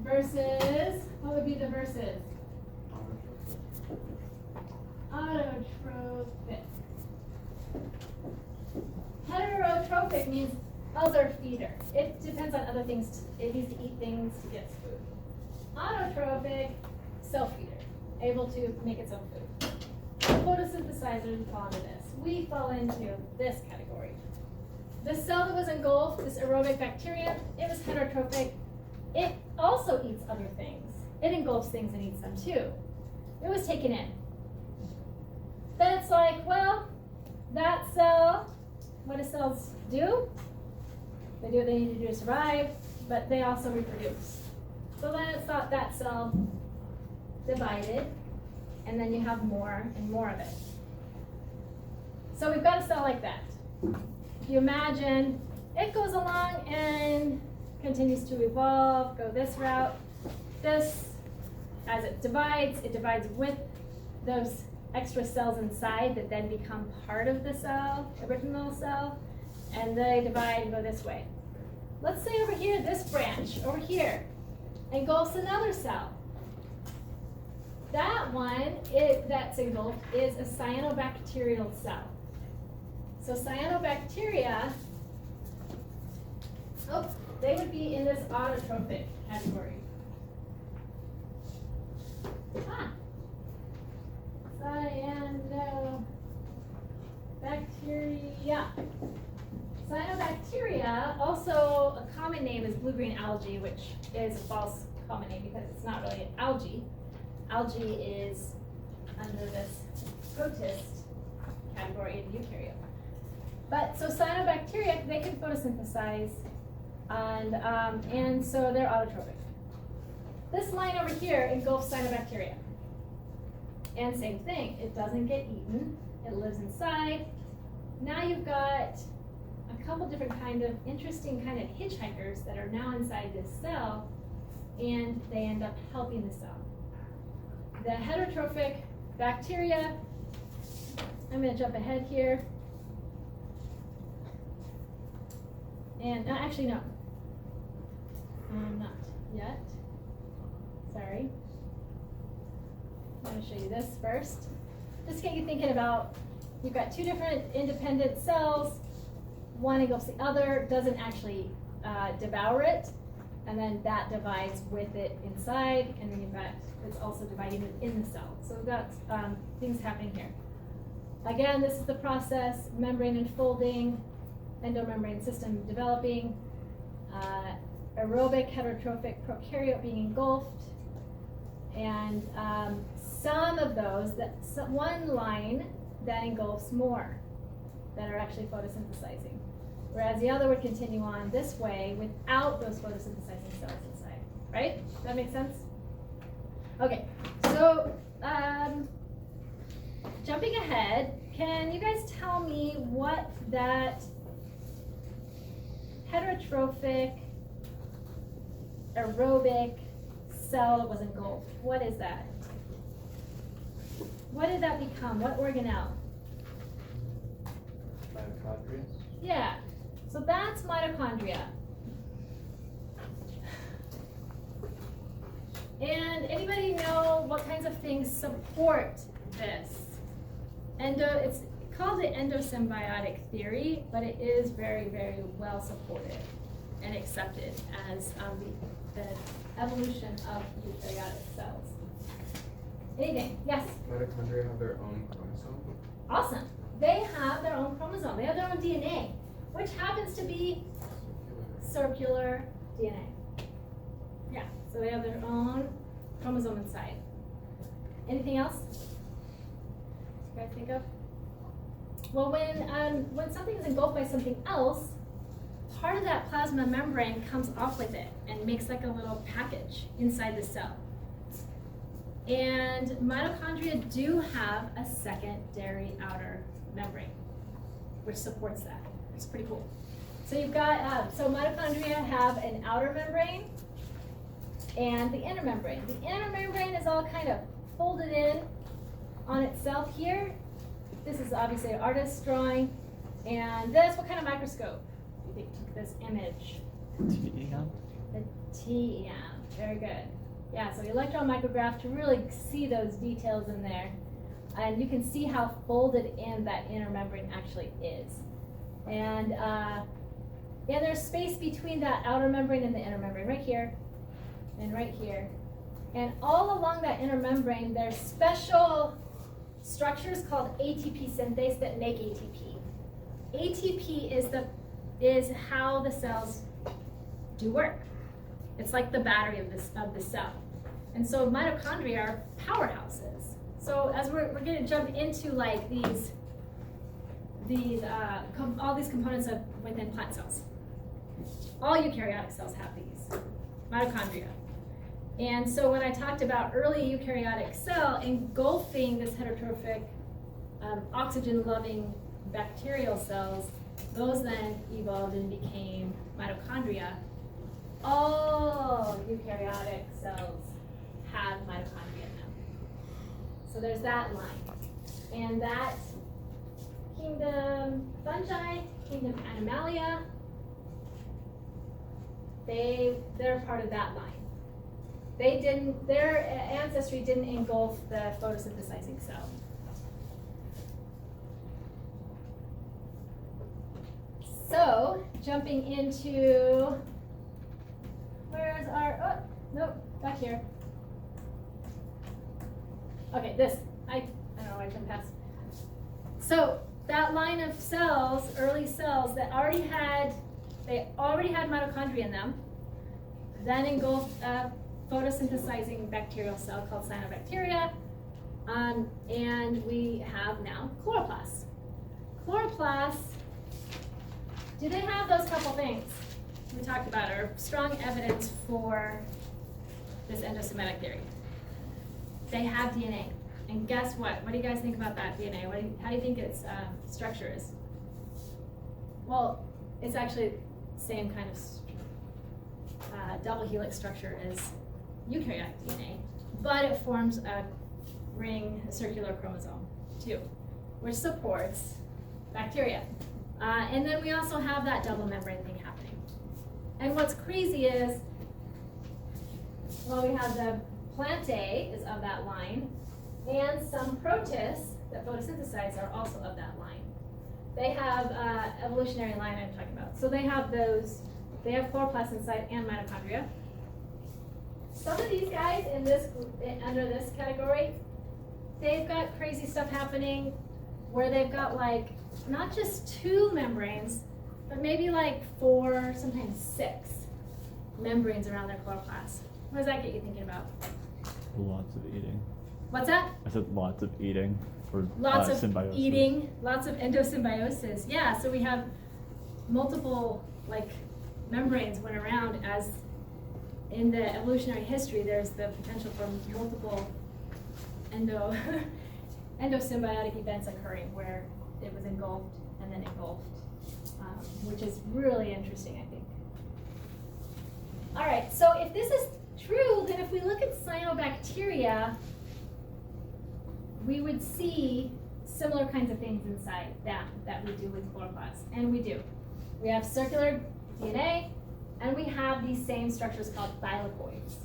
versus, what would be the versus? Autotrophic. Heterotrophic means other feeder. It depends on other things. It needs to eat things to get food. Autotrophic, self-feeder, able to make its own food. Photosynthesizers fall into this. We fall into this category. The cell that was engulfed, this aerobic bacteria, it was heterotrophic. It also eats other things. It engulfs things and eats them too. It was taken in. Then it's like, well, that cell, what do cells do? They do what they need to do to survive, but they also reproduce. So then it's thought that cell divided, and then you have more and more of it. So we've got a cell like that. If you imagine, it goes along and continues to evolve, go this route. This, as it divides with those extra cells inside that then become part of the cell, original cell, and they divide and go this way. Let's say over here, this branch over here engulfs another cell. That one that's engulfed is a cyanobacterial cell. So cyanobacteria, they would be in this autotrophic category. Cyanobacteria. Cyanobacteria, also a common name is blue-green algae, which is a false common name because it's not really an algae. Algae is under this protist category in eukaryote. But so cyanobacteria, they can photosynthesize, and so they're autotrophic. This line over here engulfs cyanobacteria. And same thing, it doesn't get eaten, it lives inside. Now you've got a couple different interesting kind of hitchhikers that are now inside this cell, and they end up helping the cell. The heterotrophic bacteria, I'm going to jump ahead here. And actually, no. Not yet. Sorry. I'm going to show you this first. Just get you thinking about, you've got two different independent cells. One engulfs the other, doesn't actually devour it, and then that divides with it inside, and then you've got, it's also dividing within the cell. So we've got things happening here. Again, this is the process, membrane unfolding, endomembrane system developing, aerobic heterotrophic prokaryote being engulfed, and some of those, one line that engulfs more that are actually photosynthesizing, whereas the other would continue on this way without those photosynthesizing cells inside, right? Does that make sense? Okay, so jumping ahead, can you guys tell me what that heterotrophic aerobic cell that was engulfed, what is that? What did that become? What organelle? Mitochondria. Yeah, so that's mitochondria. And anybody know what kinds of things support this? It's called the endosymbiotic theory, but it is very, very well supported and accepted as the evolution of eukaryotic cells. Anything? Yes? Mitochondria have their own chromosome. Awesome. They have their own chromosome. They have their own DNA, which happens to be circular DNA. Yeah, so they have their own chromosome inside. Anything else you guys think of? Well, when something is engulfed by something else, part of that plasma membrane comes off with it and makes like a little package inside the cell. And mitochondria do have a secondary outer membrane, which supports that. It's pretty cool. So you've got, so mitochondria have an outer membrane and the inner membrane. The inner membrane is all kind of folded in on itself here. This is obviously an artist's drawing. And this, what kind of microscope do you think took this image? TEM? The TEM, very good. Yeah, so electron micrograph to really see those details in there. And you can see how folded in that inner membrane actually is. And there's space between that outer membrane and the inner membrane, right here and right here. And all along that inner membrane, there's special structures called ATP synthase that make ATP. ATP is how the cells do work. It's like the battery of the cell. And so mitochondria are powerhouses. So as we're going to jump into like all these components of within plant cells. All eukaryotic cells have these mitochondria. And so when I talked about early eukaryotic cell engulfing this heterotrophic, oxygen-loving bacterial cells, those then evolved and became mitochondria. All eukaryotic cells have mitochondria in them. So there's that line. And that kingdom fungi, kingdom animalia, they're part of that line. Their ancestry didn't engulf the photosynthesizing cell. So, jumping into, where's our, oh, nope, back here. Okay, this, I don't know why I jumped past. So, that line of cells, early cells that already had mitochondria in them, then engulfed a photosynthesizing bacterial cell called cyanobacteria, and we have now chloroplasts. Chloroplasts, do they have those couple things we talked about, are strong evidence for this endosemitic theory? They have DNA. And guess what? What do you guys think about that DNA? How do you think its structure is? Well, it's actually the same kind of double helix structure as eukaryotic DNA, but it forms a ring, a circular chromosome too, which supports bacteria. And then we also have that double membrane thing happening. And what's crazy is, well, we have the plant A is of that line, and some protists that photosynthesize are also of that line. They have evolutionary line I'm talking about. So they have chloroplasts inside and mitochondria. Some of these guys in this under this category, they've got crazy stuff happening where they've got like not just 2 membranes, but maybe like 4, sometimes 6 membranes around their chloroplasts. What does that get you thinking about? Lots of eating. What's that? I said lots of eating. Or Lots of symbiosis. eating, lots of endosymbiosis. Yeah, so we have multiple like membranes went around. As in the evolutionary history, there's the potential for multiple endosymbiotic events occurring where it was engulfed and then engulfed, which is really interesting, I think. All right, so if this is true, then if we look at cyanobacteria, we would see similar kinds of things inside that we do with chloroplasts, and we do. We have circular DNA, and we have these same structures called thylakoids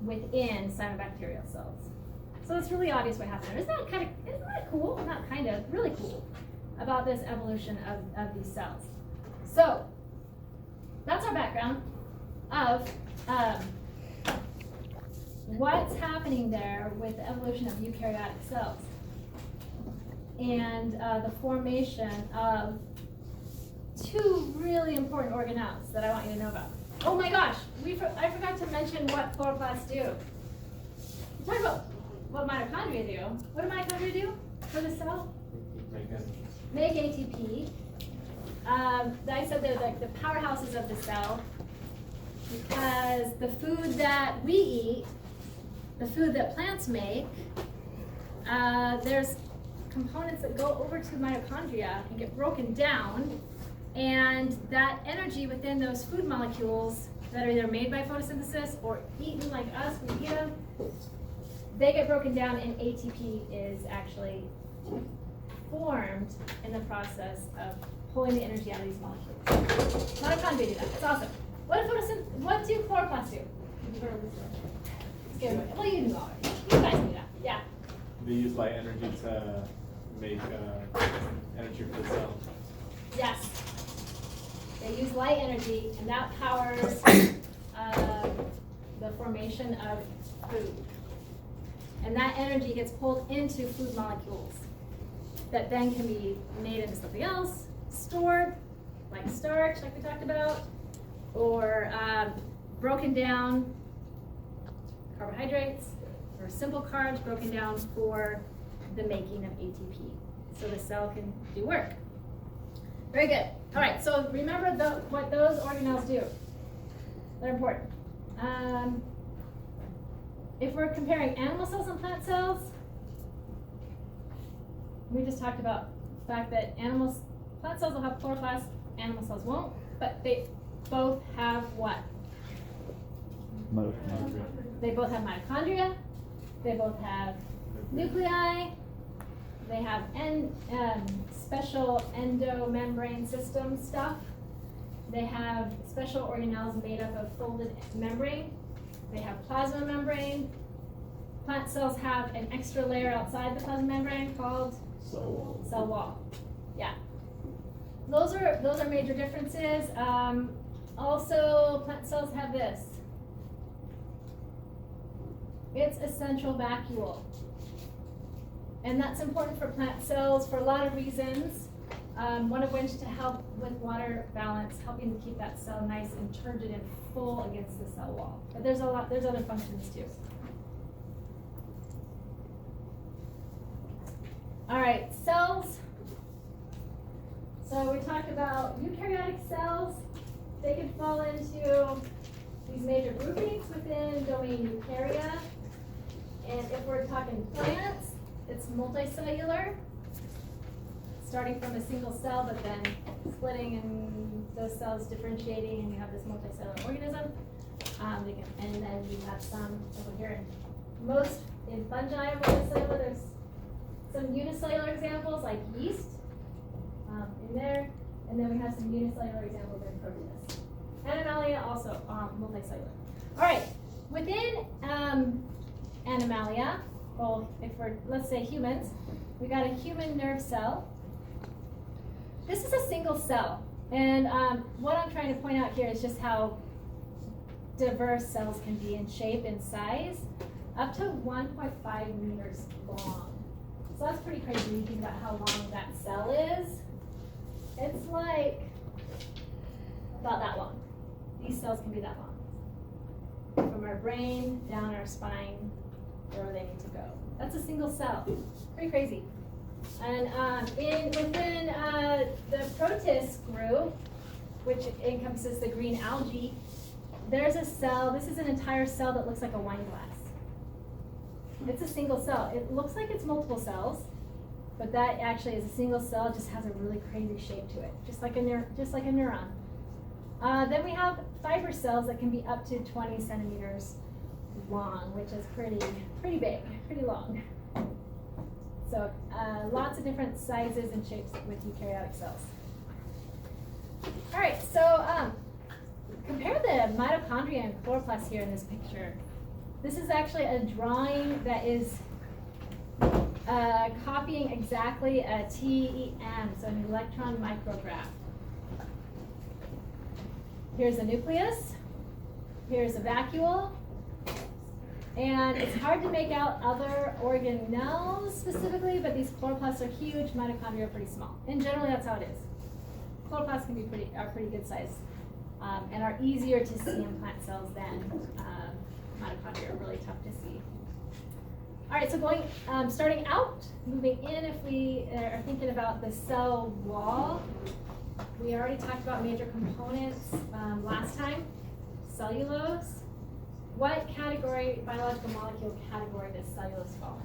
within cyanobacterial cells. So it's really obvious what happened there. Isn't that cool? Not kind of, really cool about this evolution of these cells. So that's our background. of what's happening there with the evolution of eukaryotic cells and the formation of two really important organelles that I want you to know about. Oh my gosh, I forgot to mention what chloroplasts do. We talked about what mitochondria do. What do mitochondria do for the cell? Make ATP. I said they're like the powerhouses of the cell because the food that we eat, the food that plants make, there's components that go over to mitochondria and get broken down, and that energy within those food molecules that are either made by photosynthesis or eaten like us, we eat them, they get broken down and ATP is actually formed in the process of pulling the energy out of these molecules. Mitochondria do that. It's awesome. What do chloroplasts do? Well, you knew already. You guys knew that. Yeah. They use light energy to make energy for the cell. Yes. They use light energy, and that powers the formation of food. And that energy gets pulled into food molecules that then can be made into something else, stored, like starch, like we talked about, or broken down carbohydrates, or simple carbs broken down for the making of ATP, so the cell can do work. Very good. All right, so remember what those organelles do. They're important. If we're comparing animal cells and plant cells, we just talked about the fact that plant cells will have chloroplasts, animal cells won't, but they both have what? Mitochondria. They both have mitochondria, they both have nuclei, they have special endomembrane system stuff, they have special organelles made up of folded membrane, they have plasma membrane. Plant cells have an extra layer outside the plasma membrane called cell wall. Yeah. Those are major differences. Also, plant cells have this. It's a central vacuole. And that's important for plant cells for a lot of reasons. One of which to help with water balance, helping to keep that cell nice and turgid and full against the cell wall. But there's other functions too. All right, cells. So we talked about eukaryotic cells. They can fall into these major groupings within domain eukarya. And if we're talking plants, it's multicellular, starting from a single cell, but then splitting and those cells differentiating, and you have this multicellular organism. And then you have some over here. In fungi are multicellular. There's some unicellular examples like yeast in there, and then we have some unicellular examples in protists. Animalia also multicellular. All right, within Animalia, well, let's say humans, we got a human nerve cell. This is a single cell, and what I'm trying to point out here is just how diverse cells can be in shape and size, up to 1.5 meters long. So that's pretty crazy when you think about how long that cell is. It's like about that long. These cells can be that long. From our brain down our spine, wherever they need to go. That's a single cell. Pretty crazy. And within the protist group, which encompasses the green algae, there's a cell. This is an entire cell that looks like a wine glass. It's a single cell. It looks like it's multiple cells, but that actually is a single cell. It just has a really crazy shape to it, just like a neuron. Then we have fiber cells that can be up to 20 centimeters long, which is pretty big, pretty long. So lots of different sizes and shapes with eukaryotic cells. All right, so compare the mitochondria and chloroplasts here in this picture. This is actually a drawing that is copying exactly a TEM, so an electron micrograph. Here's a nucleus, Here's a vacuole. And it's hard to make out other organelles specifically, but these chloroplasts are huge, mitochondria are pretty small. And generally that's how it is. Chloroplasts can be are pretty good size and are easier to see in plant cells than mitochondria are really tough to see. All right, so starting out, moving in, if we are thinking about the cell wall, we already talked about major components last time. Cellulose. What category, biological molecule category does cellulose fall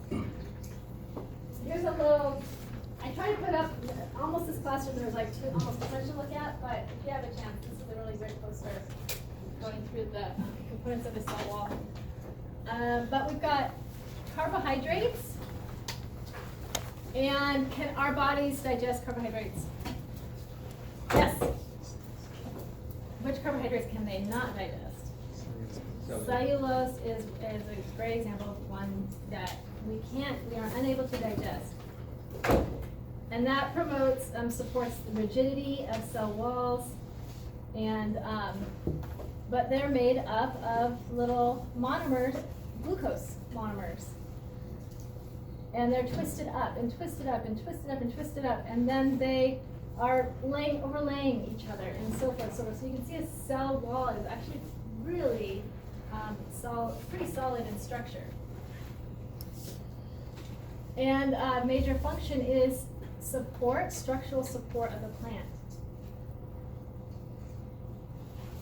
in? Here's a little, I try to put up almost this classroom, there's like almost too much to look at, but if you have a chance, this is a really great poster going through the components of the cell wall. But we've got carbohydrates. And can our bodies digest carbohydrates? Yes. Which carbohydrates can they not digest? Cellulose is a great example of one that we are unable to digest. And that promotes, supports the rigidity of cell walls. And, but they're made up of little monomers, glucose monomers. And they're twisted up and twisted up and twisted up and twisted up, and then they are overlaying each other and so forth. So you can see a cell wall is actually really pretty solid in structure. And major function is structural support of the plant.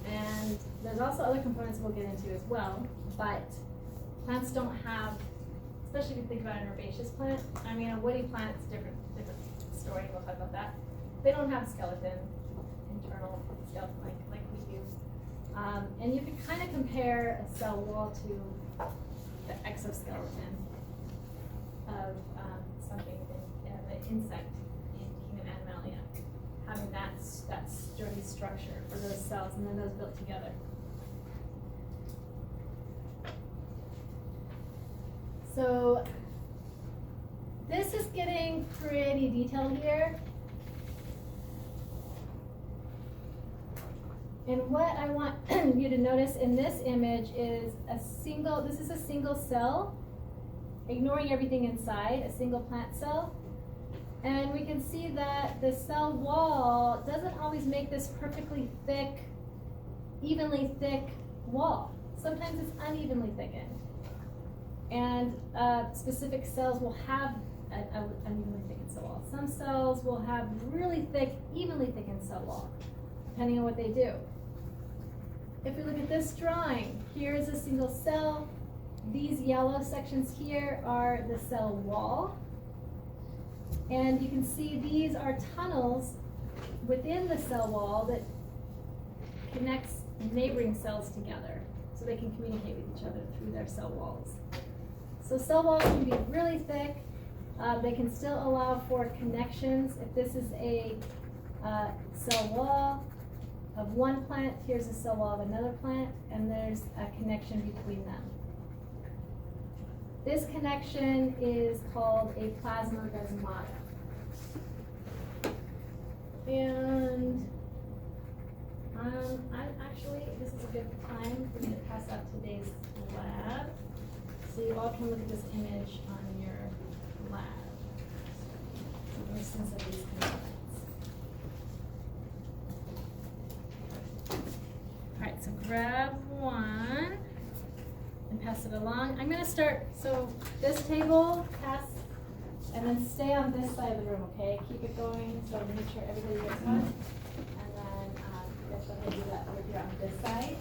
And there's also other components we'll get into as well, but plants don't have, especially if you think about an herbaceous plant. I mean, a woody plant is different story. We'll talk about that. They don't have skeleton, internal skeleton like we do. And you can kind of compare a cell wall to the exoskeleton of something, an insect in human animalia, having that sturdy structure for those cells, and then those built together. So this is getting pretty detailed here. And what I want you to notice in this image is this is a single cell, ignoring everything inside, a single plant cell. And we can see that the cell wall doesn't always make this perfectly thick, evenly thick wall. Sometimes it's unevenly thickened. And specific cells will have an unevenly thickened cell wall. Some cells will have really thick, evenly thickened cell wall, depending on what they do. If we look at this drawing, here is a single cell. These yellow sections here are the cell wall. And you can see these are tunnels within the cell wall that connects neighboring cells together so they can communicate with each other through their cell walls. So cell walls can be really thick. They can still allow for connections. If this is a cell wall of one plant, here's a cell wall of another plant, and there's a connection between them. This connection is called a plasmodesmata. And this is a good time for me to pass out today's lab, so you all can look at this image on your lab. Some instance of these components. All right, so grab one and pass it along. I'm going to start, so this table, pass, and then stay on this side of the room, okay? Keep it going, so make sure everybody gets one. And then you guys go ahead and do that over here on this side.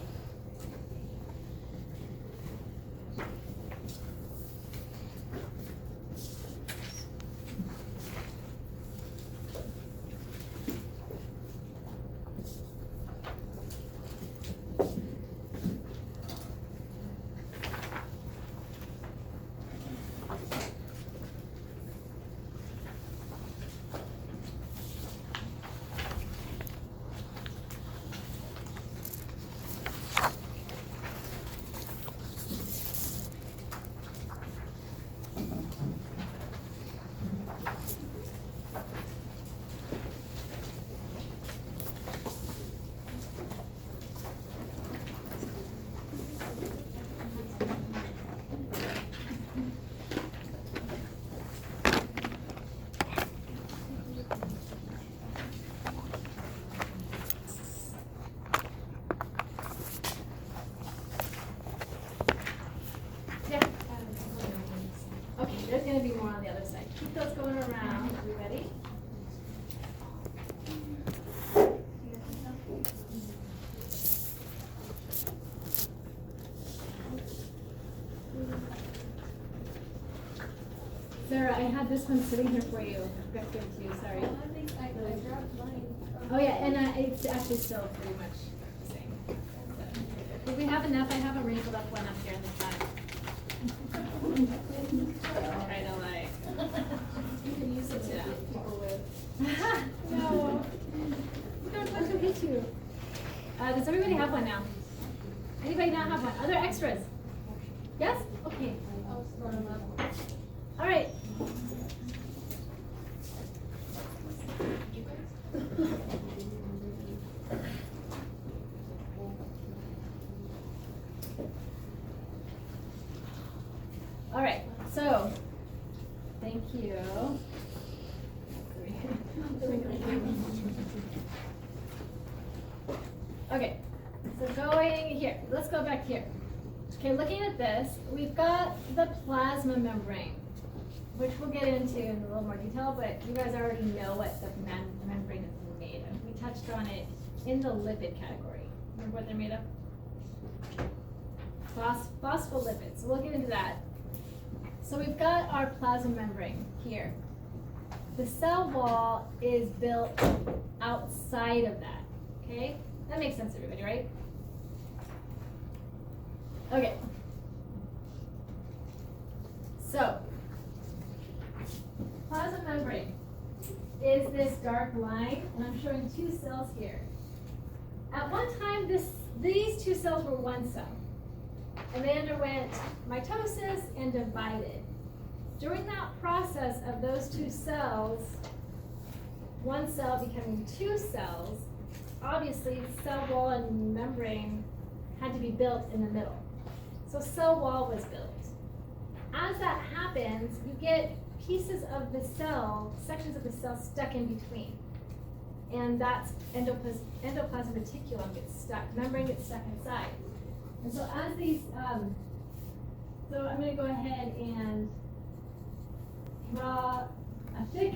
had this one sitting here for you. I forgot to give it to you, sorry. Oh yeah, and it's actually still pretty much the same. Do we have enough? I have a wrinkled up one up here in the front. Kind of like. You can use it to hit people with. No. Don't let them hit you. Does everybody have one now? Anybody not have one? Other extras? Yes? Okay. All right. All right, so, thank you. Okay, so going here, let's go back here. Okay, looking at this, we've got the plasma membrane, which we'll get into in a little more detail, but you guys already know what the membrane is made of. We touched on it in the lipid category. Remember what they're made of? Phospholipids, so we'll get into that. So we've got our plasma membrane here. The cell wall is built outside of that, okay? That makes sense, everybody, right? Okay. So, plasma membrane is this dark line, and I'm showing two cells here. At one time, these two cells were one cell, and they underwent mitosis and divided. During that process of those two cells, one cell becoming two cells, obviously cell wall and membrane had to be built in the middle. So cell wall was built. As that happens, you get pieces of the cell, sections of the cell stuck in between. And that's endoplasmic reticulum gets stuck, membrane gets stuck inside. And so as these, so I'm gonna go ahead and draw a thick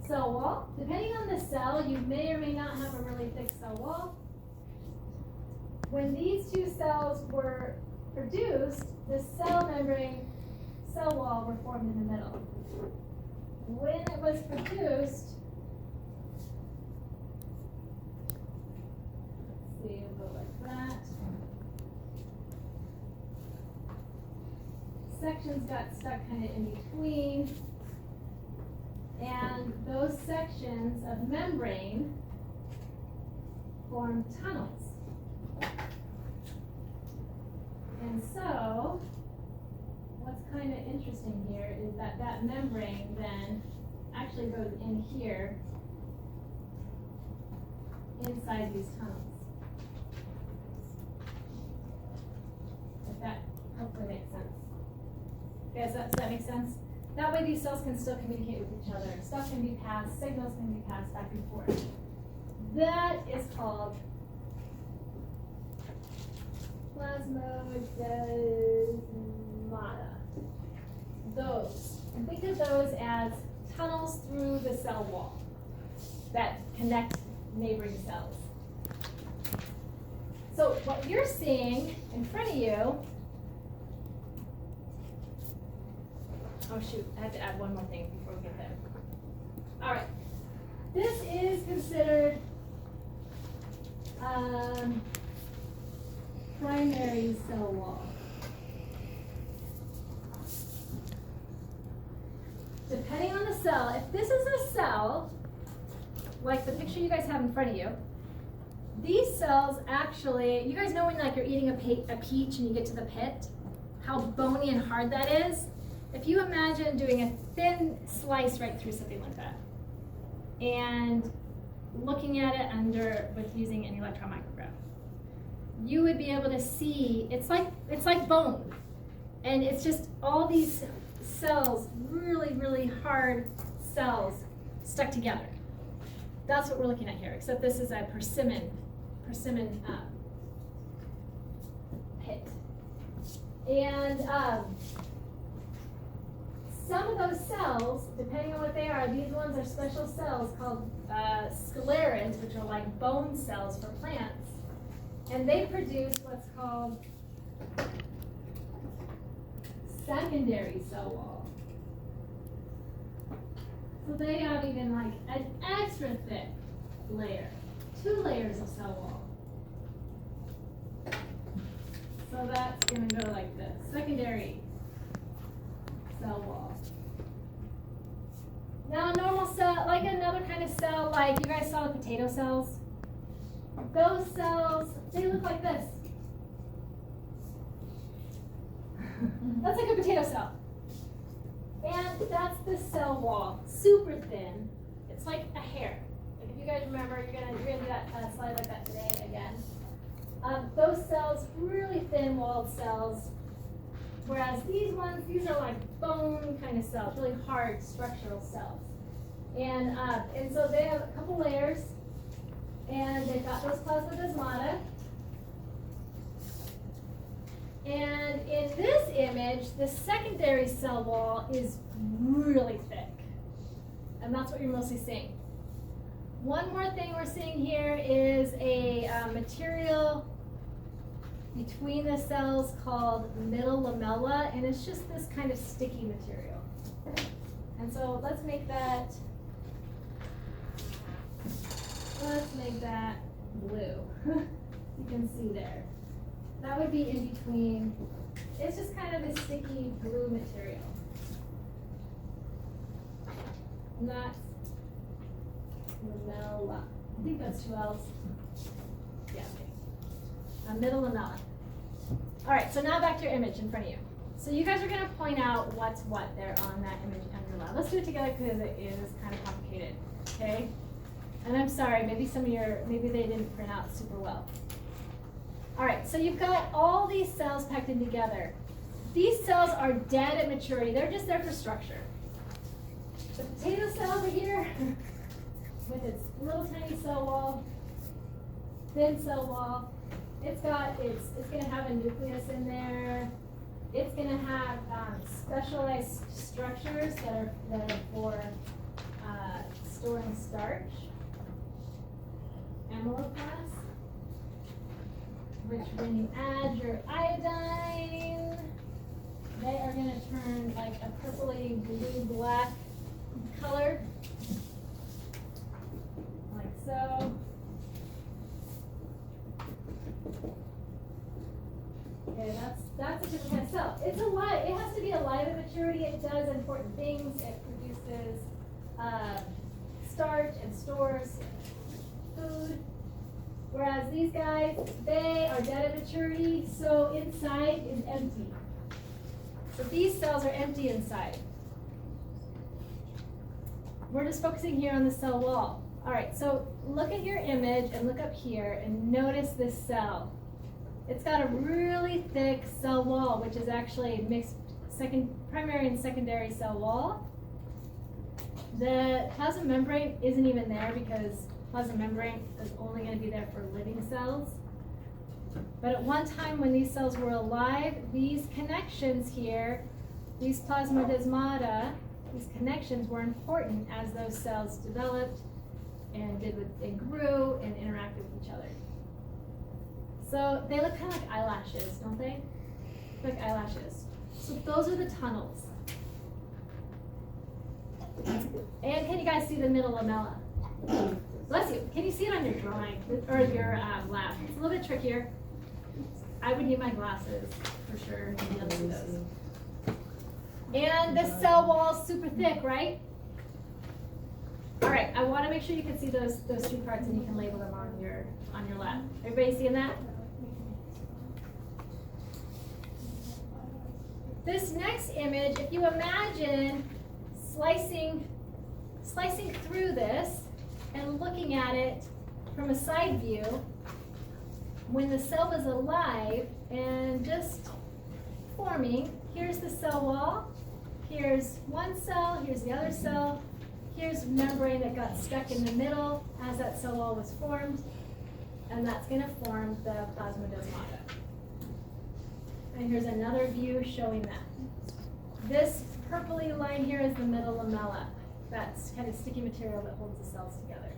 cell wall. Depending on the cell, you may or may not have a really thick cell wall. When these two cells were produced, the cell membrane, cell wall were formed in the middle. When it was produced, let's see, it'll go like that. Sections got stuck kind of in between. And those sections of membrane form tunnels. And so, what's kind of interesting here is that that membrane then actually goes in here inside these tunnels. If that hopefully makes sense. Guys, does that make sense? That way these cells can still communicate with each other. Stuff can be passed, signals can be passed back and forth. That is called plasmodesmata. Those. And think of those as tunnels through the cell wall that connect neighboring cells. So what you're seeing in front of you, oh shoot, I have to add one more thing before we get there. All right, this is considered primary cell wall. Depending on the cell, if this is a cell, like the picture you guys have in front of you, these cells actually, you guys know when like you're eating a peach and you get to the pit, how bony and hard that is? If you imagine doing a thin slice right through something like that, and looking at it with using an electron micrograph, you would be able to see, it's like bone. And it's just all these cells, really, really hard cells stuck together. That's what we're looking at here, except this is a persimmon pit. And some of those cells, depending on what they are, these ones are special cells called sclerids, which are like bone cells for plants. And they produce what's called secondary cell wall. So they have even like an extra thick layer, 2 layers of cell wall. So that's gonna go like this, secondary cell wall. Now a normal cell, like another kind of cell, like you guys saw the potato cells. Those cells, they look like this. That's like a potato cell. And that's the cell wall, super thin. It's like a hair. Like if you guys remember, you're gonna do that slide like that today again. Those cells, really thin walled cells. Whereas these ones, these are like bone kind of cells, really hard structural cells. And so they have a couple layers, and they've got those plasmodesmata. And in this image, the secondary cell wall is really thick. And that's what you're mostly seeing. One more thing we're seeing here is a material between the cells called middle lamella, and it's just this kind of sticky material. And so let's make that blue. You can see there. That would be in between. It's just kind of a sticky blue material. And that's lamella. I think that's 2 L's. Yeah, okay. A middle lamella. All right, so now back to your image in front of you. So you guys are going to point out what's what there on that image on your lab. Let's do it together because it is kind of complicated, okay? And I'm sorry, maybe they didn't print out super well. All right, so you've got all these cells packed in together. These cells are dead at maturity. They're just there for structure. The potato cell over here, with its little tiny cell wall, thin cell wall, it's going to have a nucleus in there. It's going to have specialized structures that are for storing starch, amyloplasts, which when you add your iodine, they are going to turn like a purpley blue-black color, like so. Okay, that's a different kind of cell. It's alive. It has to be alive at maturity. It does important things. It produces starch and stores food. Whereas these guys, they are dead at maturity, so inside is empty. So these cells are empty inside. We're just focusing here on the cell wall. All right, so look at your image and look up here and notice this cell. It's got a really thick cell wall, which is actually a mixed primary and secondary cell wall. The plasma membrane isn't even there because plasma membrane is only going to be there for living cells. But at one time when these cells were alive, these connections here, these plasmodesmata, these connections were important as those cells developed and grew and interacted with each other. So they look kind of like eyelashes, don't they? Like eyelashes. So those are the tunnels. And can you guys see the middle lamella? Bless you. Can you see it on your drawing or your lab? It's a little bit trickier. I would need my glasses for sure to be able to see those. And the cell wall's super thick, right? All right, I want to make sure you can see those 2 parts and you can label them on your lab. Everybody seeing that? This next image, if you imagine slicing through this and looking at it from a side view, when the cell was alive and just forming, here's the cell wall, here's one cell, here's the other cell, here's membrane that got stuck in the middle as that cell wall was formed, and that's going to form the plasmodesmata. And here's another view showing that. This purpley line here is the middle lamella. That's kind of sticky material that holds the cells together.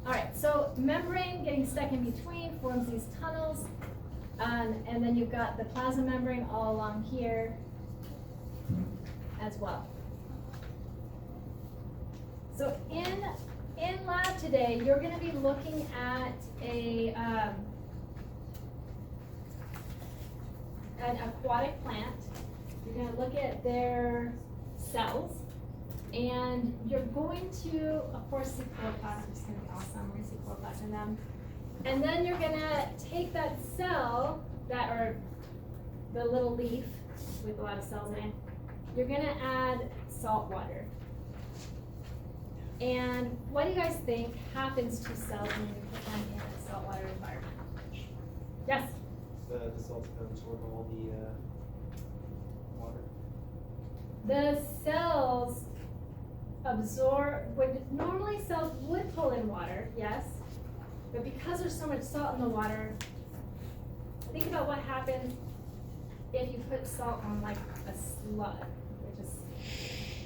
All right, so membrane getting stuck in between forms these tunnels, and then you've got the plasma membrane all along here. as well. So in lab today, you're going to be looking at an aquatic plant. You're going to look at their cells, and you're going to, of course, see chloroplasts, which is going to be awesome. We're going to see chloroplasts in them. And then you're going to take that cell, or the little leaf with a lot of cells in it, you're going to add salt water. And what do you guys think happens to cells when you put them in a saltwater environment? Yes? The salt's gonna absorb all the water. The cells absorb, normally cells would pull in water, yes, but because there's so much salt in the water, think about what happens if you put salt on like a slug, which is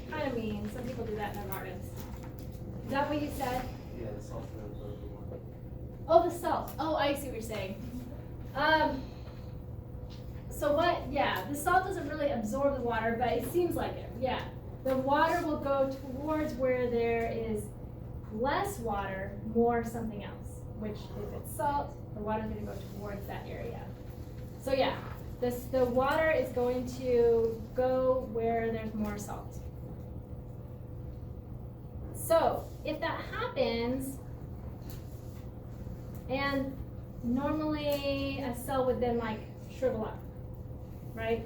kind of mean. Some people do that in their gardens. Is that what you said? Yeah, the salt's gonna absorb the water. Oh, the salt. Oh, I see what you're saying. So what, yeah, the salt doesn't really absorb the water, but it seems like it, yeah. The water will go towards where there is less water, more something else, which if it's salt, the water is going to go towards that area. So yeah, the water is going to go where there's more salt. So if that happens, and normally a cell would then like shrivel up, right?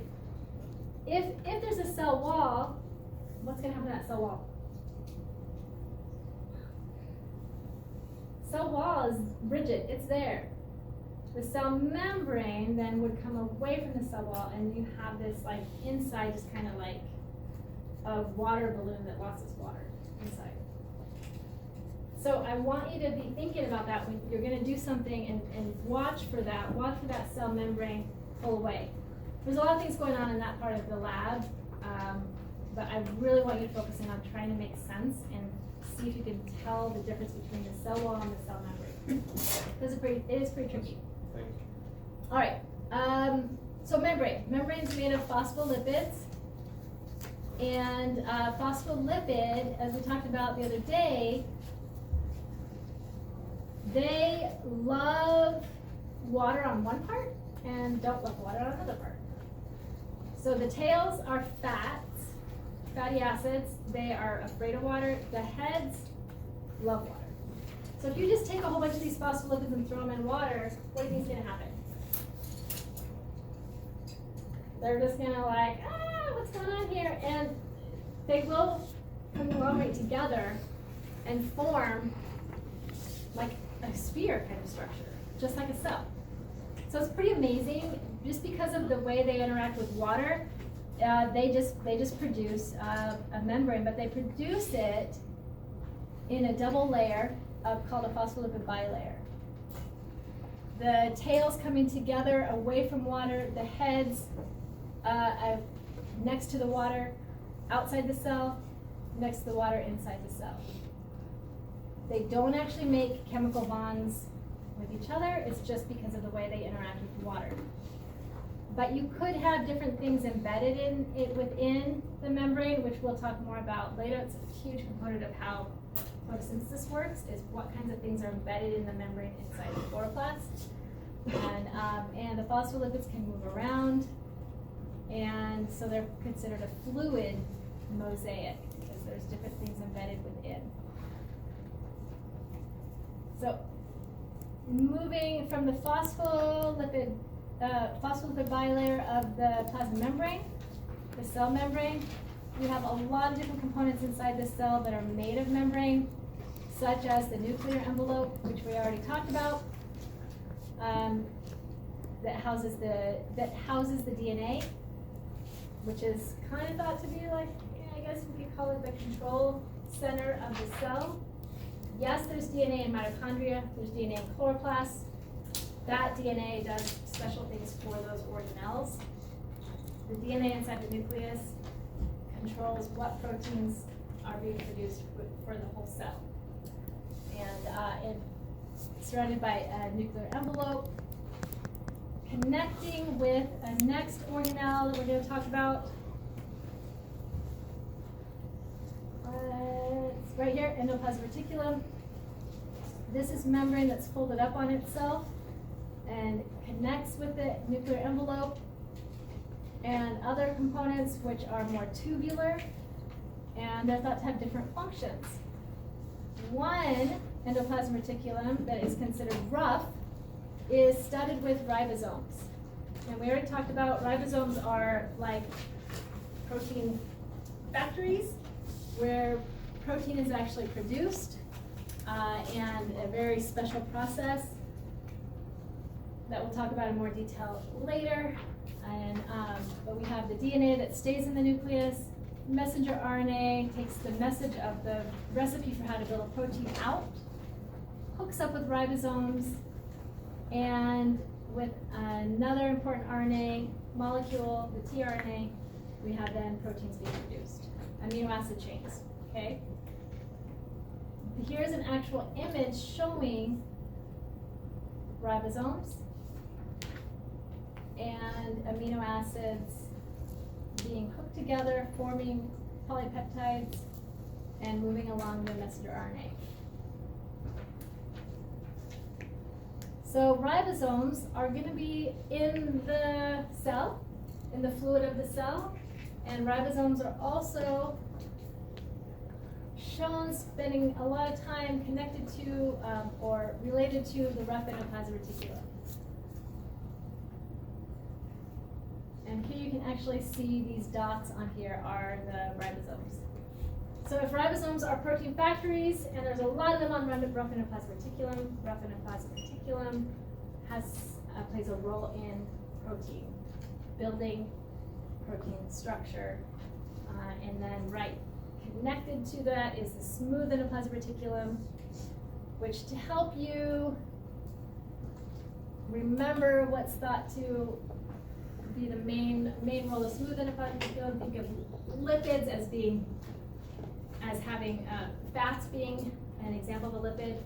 If there's a cell wall, what's going to happen to that cell wall? Cell wall is rigid, it's there. The cell membrane then would come away from the cell wall, and you have this like inside, just kind of like a water balloon that lost its water inside. So I want you to be thinking about that when you're going to do something, and watch for that cell membrane pull away. There's a lot of things going on in that part of the lab, but I really want you to focus in on trying to make sense and see if you can tell the difference between the cell wall and the cell membrane. It is pretty tricky. Thank you. All right, so membrane. Membrane's made of phospholipids. And phospholipid, as we talked about the other day, they love water on one part and don't love water on another part. So the tails are fats, fatty acids. They are afraid of water. The heads love water. So if you just take a whole bunch of these phospholipids and throw them in water, what do you think is going to happen? They're just going to like, what's going on here? And they will conglomerate together and form like a sphere kind of structure, just like a cell. So it's pretty amazing. Just because of the way they interact with water, they just produce a membrane, but they produce it in a double layer called a phospholipid bilayer. The tails coming together away from water, the heads next to the water, outside the cell, next to the water, inside the cell. They don't actually make chemical bonds with each other. It's just because of the way they interact with water. But you could have different things embedded in it within the membrane, which we'll talk more about later. It's a huge component of how photosynthesis works, is what kinds of things are embedded in the membrane inside the chloroplast. And the phospholipids can move around, and so they're considered a fluid mosaic because there's different things embedded within. So moving from the phospholipid bilayer of the plasma membrane, the cell membrane, we have a lot of different components inside the cell that are made of membrane, such as the nuclear envelope, which we already talked about, that houses the DNA, which is kind of thought to be like, I guess we could call it the control center of the cell. Yes, there's DNA in mitochondria, there's DNA in chloroplasts. That DNA does special things for those organelles. The DNA inside the nucleus controls what proteins are being produced for the whole cell. And it's surrounded by a nuclear envelope, connecting with a next organelle that we're going to talk about. right here, endoplasmic reticulum. This is membrane that's folded up on itself and connects with the nuclear envelope, and other components which are more tubular, and they're thought to have different functions. One endoplasmic reticulum that is considered rough is studded with ribosomes. And we already talked about ribosomes are like protein factories where protein is actually produced, and a very special process that we'll talk about in more detail later. And but we have the DNA that stays in the nucleus. Messenger RNA takes the message of the recipe for how to build a protein out, hooks up with ribosomes, and with another important RNA molecule, the tRNA, we have then proteins being produced, amino acid chains, okay? Here's an actual image showing ribosomes and amino acids being hooked together, forming polypeptides, and moving along the messenger RNA. So ribosomes are going to be in the cell, in the fluid of the cell, and ribosomes are also shown spending a lot of time connected to or related to the rough endoplasmic reticulum. And here you can actually see these dots on here are the ribosomes. So if ribosomes are protein factories, and there's a lot of them on rough endoplasmic reticulum plays a role in protein building, protein structure, and then right connected to that is the smooth endoplasmic reticulum, which to help you remember what's thought to be the main role of smooth endoplasmic reticulum, think of lipids as having fats being an example of a lipid.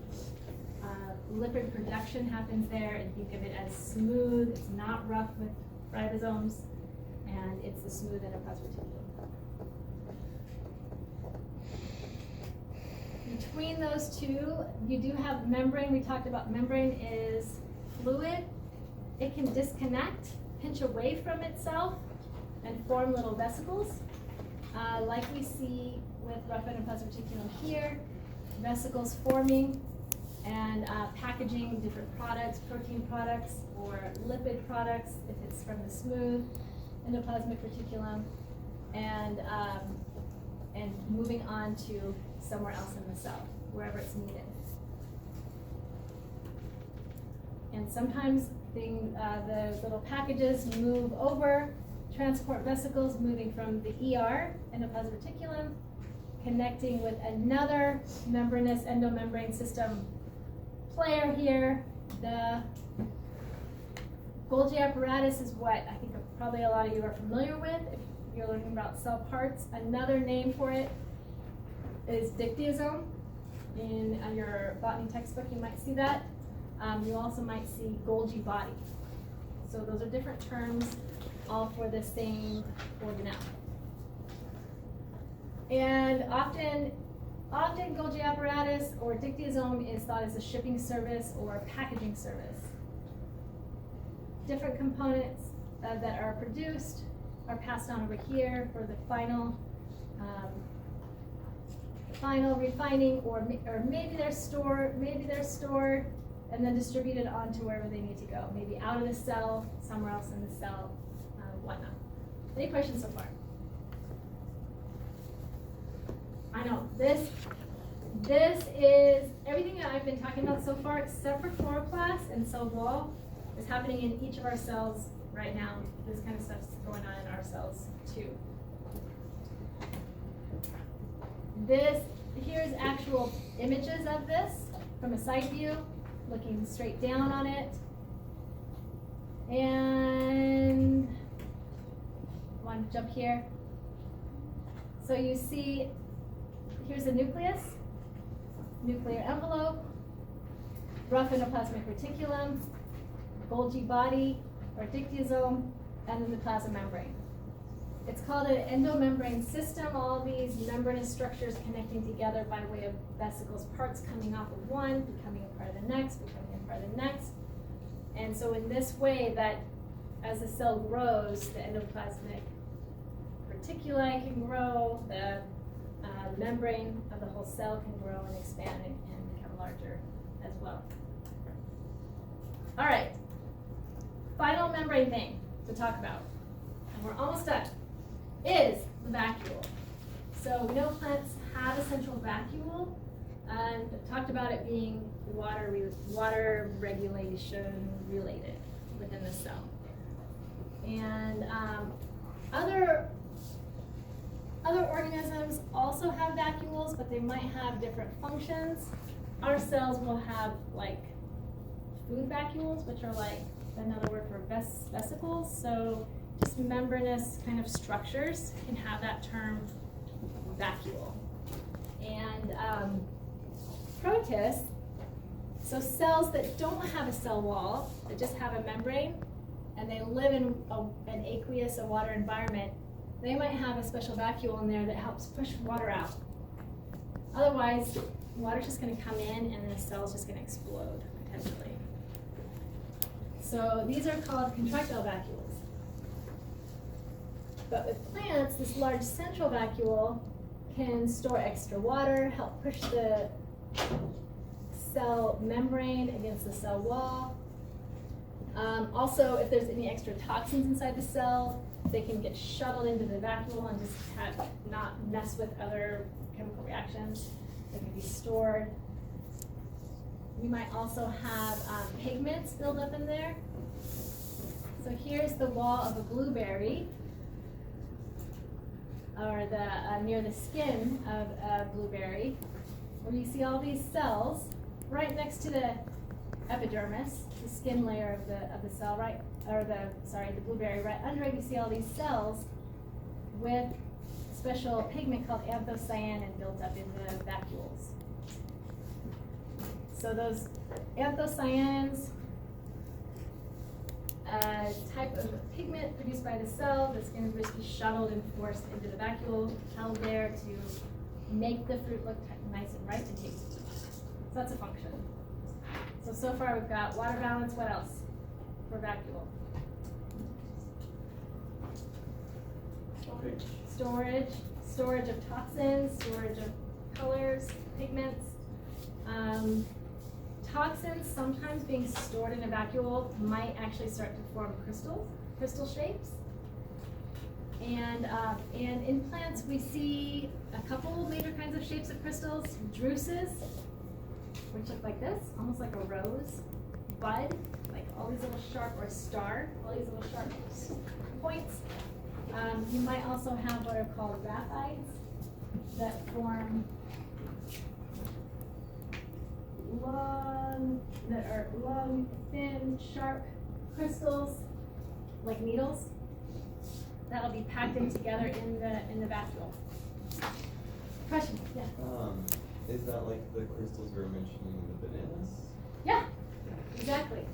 Lipid production happens there, and think of it as smooth. It's not rough with ribosomes, and it's the smooth endoplasmic reticulum. Between those two, you do have membrane. We talked about membrane is fluid. It can disconnect, pinch away from itself, and form little vesicles, like we see with rough endoplasmic reticulum here, vesicles forming and packaging different products, protein products or lipid products if it's from the smooth endoplasmic reticulum, and moving on to somewhere else in the cell, wherever it's needed. And sometimes the little packages move over, transport vesicles moving from the ER, endoplasmic reticulum, connecting with another membranous endomembrane system player here. The Golgi apparatus is what I think probably a lot of you are familiar with if you're learning about cell parts. Another name for it is dictyosome. In your botany textbook, you might see that. You also might see Golgi body. So those are different terms, all for the same organelle. And often Golgi apparatus or dictyosome is thought as a shipping service or a packaging service. Different components that are produced are passed on over here for the final refining, or maybe they're stored and then distributed onto wherever they need to go, maybe out of the cell, somewhere else in the cell, whatnot. Any questions so far? I know, this is everything that I've been talking about so far, except for chloroplast and cell wall, is happening in each of our cells right now. This kind of stuff's going on in our cells too. Here's actual images of this from a side view, looking straight down on it. And I want to jump here. So you see, here's the nucleus, nuclear envelope, rough endoplasmic reticulum, Golgi body or dictyosome, and then the plasma membrane. It's called an endomembrane system. All these membranous structures connecting together by way of vesicles, parts coming off of one, becoming a part of the next, becoming a part of the next. And so in this way, that as the cell grows, the endoplasmic reticuli can grow, the membrane of the whole cell can grow and expand and become larger as well. All right, final membrane thing to talk about, and we're almost done, is the vacuole. So we know plants have a central vacuole, and talked about it being water regulation related within the cell. And other organisms also have vacuoles, but they might have different functions. Our cells will have like food vacuoles, which are like another word for vesicles. So just membranous kind of structures can have that term vacuole. And protists, so cells that don't have a cell wall, that just have a membrane, and they live in an aqueous, a water environment, they might have a special vacuole in there that helps push water out. Otherwise, water's just going to come in and the cell's just going to explode, potentially. So these are called contractile vacuoles. But with plants, this large central vacuole can store extra water, help push the cell membrane against the cell wall. Also, if there's any extra toxins inside the cell, they can get shuttled into the vacuole and just not mess with other chemical reactions. They can be stored. You might also have pigments build up in there. So here's the wall of a blueberry, or the near the skin of a blueberry, where you see all these cells right next to the epidermis, the skin layer of the cell, right, or the blueberry. Right under it, you see all these cells with special pigment called anthocyanin built up in the vacuoles. So those anthocyanins, a type of pigment produced by the cell that's going to be shuttled and forced into the vacuole, held there to make the fruit look nice and ripe and tasty. So that's a function. So far we've got water balance. What else for vacuole? Storage of toxins, storage of colors, pigments. Toxins sometimes being stored in a vacuole might actually start to form crystal shapes. And in plants we see a couple major kinds of shapes of crystals: druses, which look like this, almost like a rose; bud, like all these little sharp, or a star, all these little sharp points. You might also have what are called raphides that form long, thin, sharp crystals, like needles, that'll be packed in together in the vacuole. Question? Yeah. Is that like the crystals you were mentioning in the bananas? Yeah, exactly.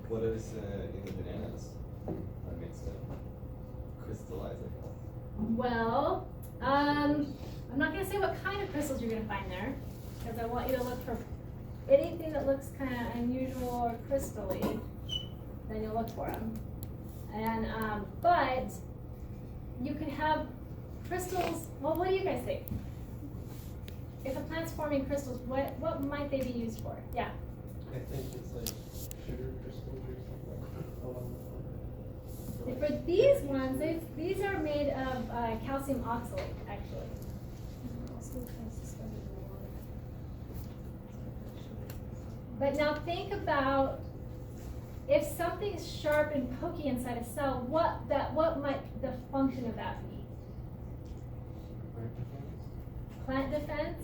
What is in the bananas that makes it crystallize, I guess? Well, I'm not going to say what kind of crystals you're going to find there, because I want you to look for anything that looks kind of unusual or crystally, then you'll look for them. And but you can have crystals. Well, what do you guys think? If a plant's forming crystals, what might they be used for? Yeah. I think it's like sugar crystals or something. For these ones, these are made of calcium oxalate, actually. But now think about if something's sharp and pokey inside a cell, what might the function of that be? Plant defense?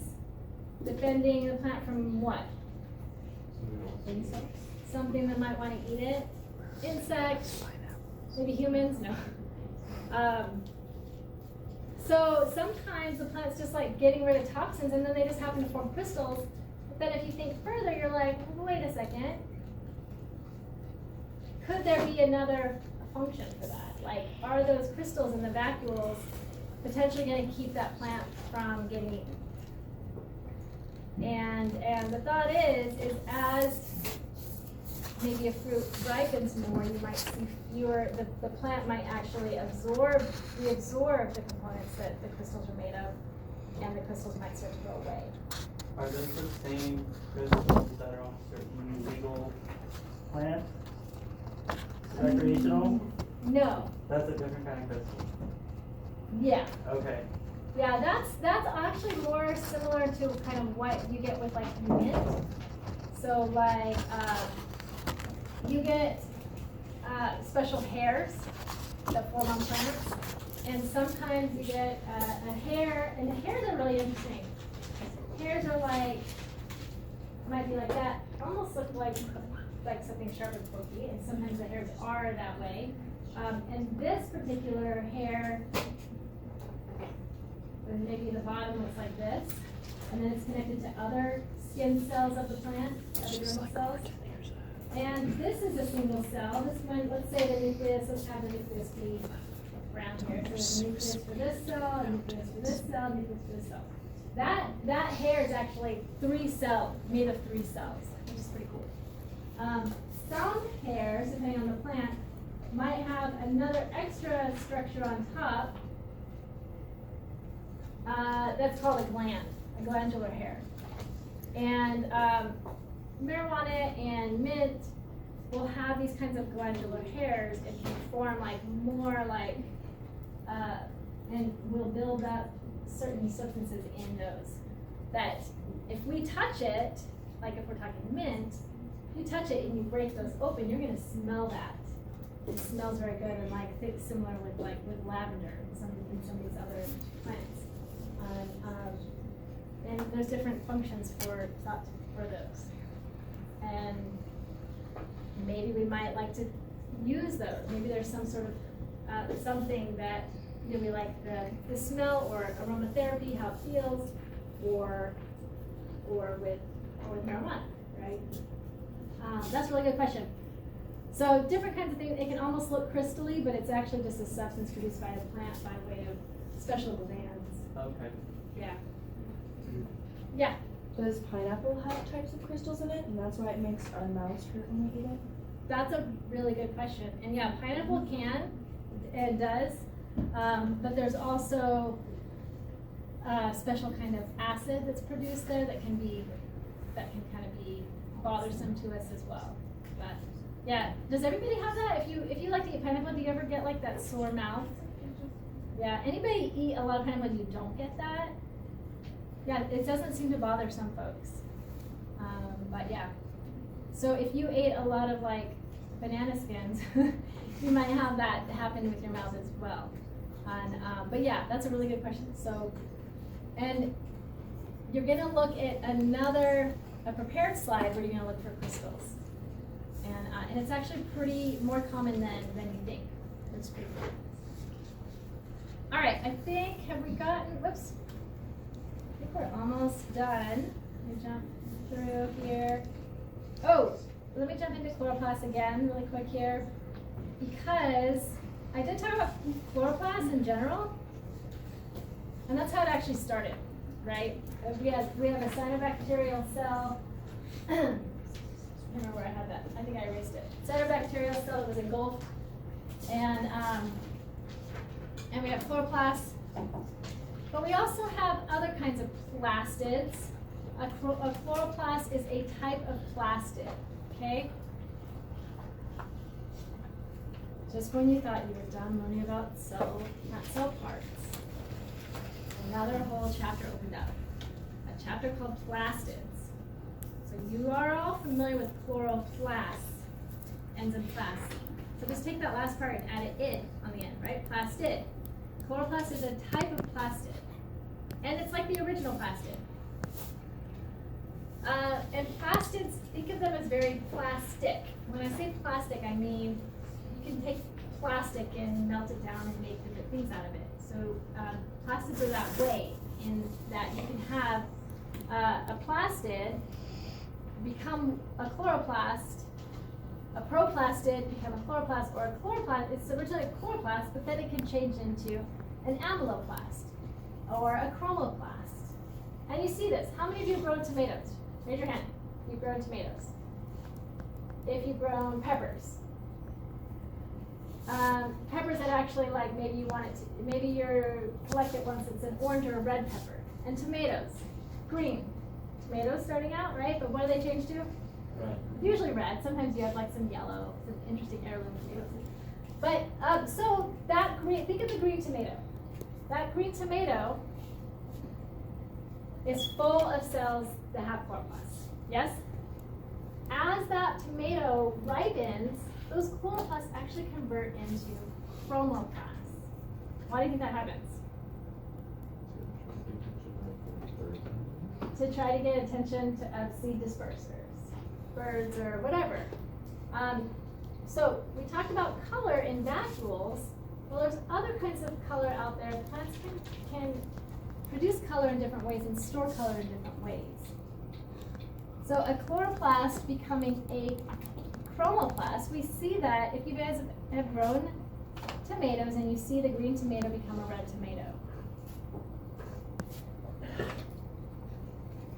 Defending the plant from what? Insects? Something that might want to eat it? Insects? Maybe humans? No. So sometimes the plant's just like getting rid of toxins, and then they just happen to form crystals. But then if you think further, you're like, wait a second. Could there be another function for that? Like, are those crystals in the vacuoles potentially going to keep that plant from getting eaten? And the thought is as maybe a fruit ripens more, you might see fewer, the plant might actually reabsorb the components that the crystals are made of, and the crystals might start to go away. Are those the same crystals that are on certain legal plants? Recreational? No. That's a different kind of crystal. Yeah. Okay. Yeah, that's actually more similar to kind of what you get with like mint. So like you get special hairs that form on plants, and sometimes you get a hair, and the hairs are really interesting. Hairs are like, might be like that, almost look like something sharp and pokey, and sometimes the hairs are that way. And this particular hair, and maybe the bottom looks like this, and then it's connected to other skin cells of the plant, other dermal cells. And this is a single cell. This one, let's say the nucleus, let's have the nucleus be around here. So there's a nucleus for this cell, a nucleus for this cell, a nucleus for this cell. That hair is actually 3 cells, made of 3 cells, which is pretty cool. Some hairs, depending on the plant, might have another extra structure on top. That's called a gland, a glandular hair. And marijuana and mint will have these kinds of glandular hairs and can form like more like, and will build up certain substances in those. That if we touch it, like if we're talking mint, if you touch it and you break those open, you're gonna smell that. It smells very good, and like it's similar with lavender and some of these other plants. And there's different functions for those. And maybe we might like to use those. Maybe there's some sort of something that we like the smell or aromatherapy, how it feels, or with marijuana, right? That's a really good question. So different kinds of things. It can almost look crystally, but it's actually just a substance produced by the plant by way of special glands. Okay. Yeah. Yeah. Does pineapple have types of crystals in it, and that's why it makes our mouths hurt when we eat it? That's a really good question. And yeah, pineapple can, it does, but there's also a special kind of acid that's produced there that can kind of be bothersome to us as well. But yeah, does everybody have that? If you like to eat pineapple, do you ever get like that sore mouth? Yeah, anybody eat a lot of pineapple and you don't get that? Yeah, it doesn't seem to bother some folks. But yeah, so if you ate a lot of like banana skins, you might have that happen with your mouth as well. But yeah, that's a really good question. So, and you're gonna look at a prepared slide where you're gonna look for crystals. And it's actually pretty more common than you think. It's pretty cool. All right, have we gotten, whoops. I think we're almost done. Let me jump through here. Oh, let me jump into chloroplasts again really quick here, because I did talk about chloroplasts in general, and that's how it actually started, right? We have a cyanobacterial cell. I don't remember where I had that. I think I erased it. Cyanobacterial cell that was engulfed, and we have chloroplasts. But we also have other kinds of plastids. A chloroplast is a type of plastid, okay? Just when you thought you were done learning about not cell parts, another whole chapter opened up. A chapter called plastids. So you are all familiar with chloroplasts, ends in plast. So just take that last part and add an "id" on the end, right? Plastid. Chloroplast is a type of plastid. And it's like the original plastid. And plastids, think of them as very plastic. When I say plastic, I mean you can take plastic and melt it down and make different things out of it. So plastids are that way, in that you can have a plastid become a chloroplast a proplastid become a chloroplast, or a chloroplast, it's originally a chloroplast, but then it can change into an amyloplast or a chromoplast. And you see this. How many of you have grown tomatoes? Raise your hand. You've grown tomatoes. If you've grown peppers. Peppers that actually, like, maybe you want it to, maybe you're collected once it's an orange or a red pepper. And tomatoes, green. Tomatoes starting out, right? But what do they change to? Right. Usually red. Sometimes you have like some yellow, some interesting heirloom tomatoes. But so that green, think of the green tomato. That green tomato is full of cells that have chloroplasts. Yes? As that tomato ripens, those chloroplasts actually convert into chromoplasts. Why do you think that happens? To try to get attention of seed dispersers, birds or whatever. So we talked about color in vacuoles. Well, there's other kinds of color out there. Plants can produce color in different ways and store color in different ways. So a chloroplast becoming a chromoplast, we see that if you guys have grown tomatoes and you see the green tomato become a red tomato.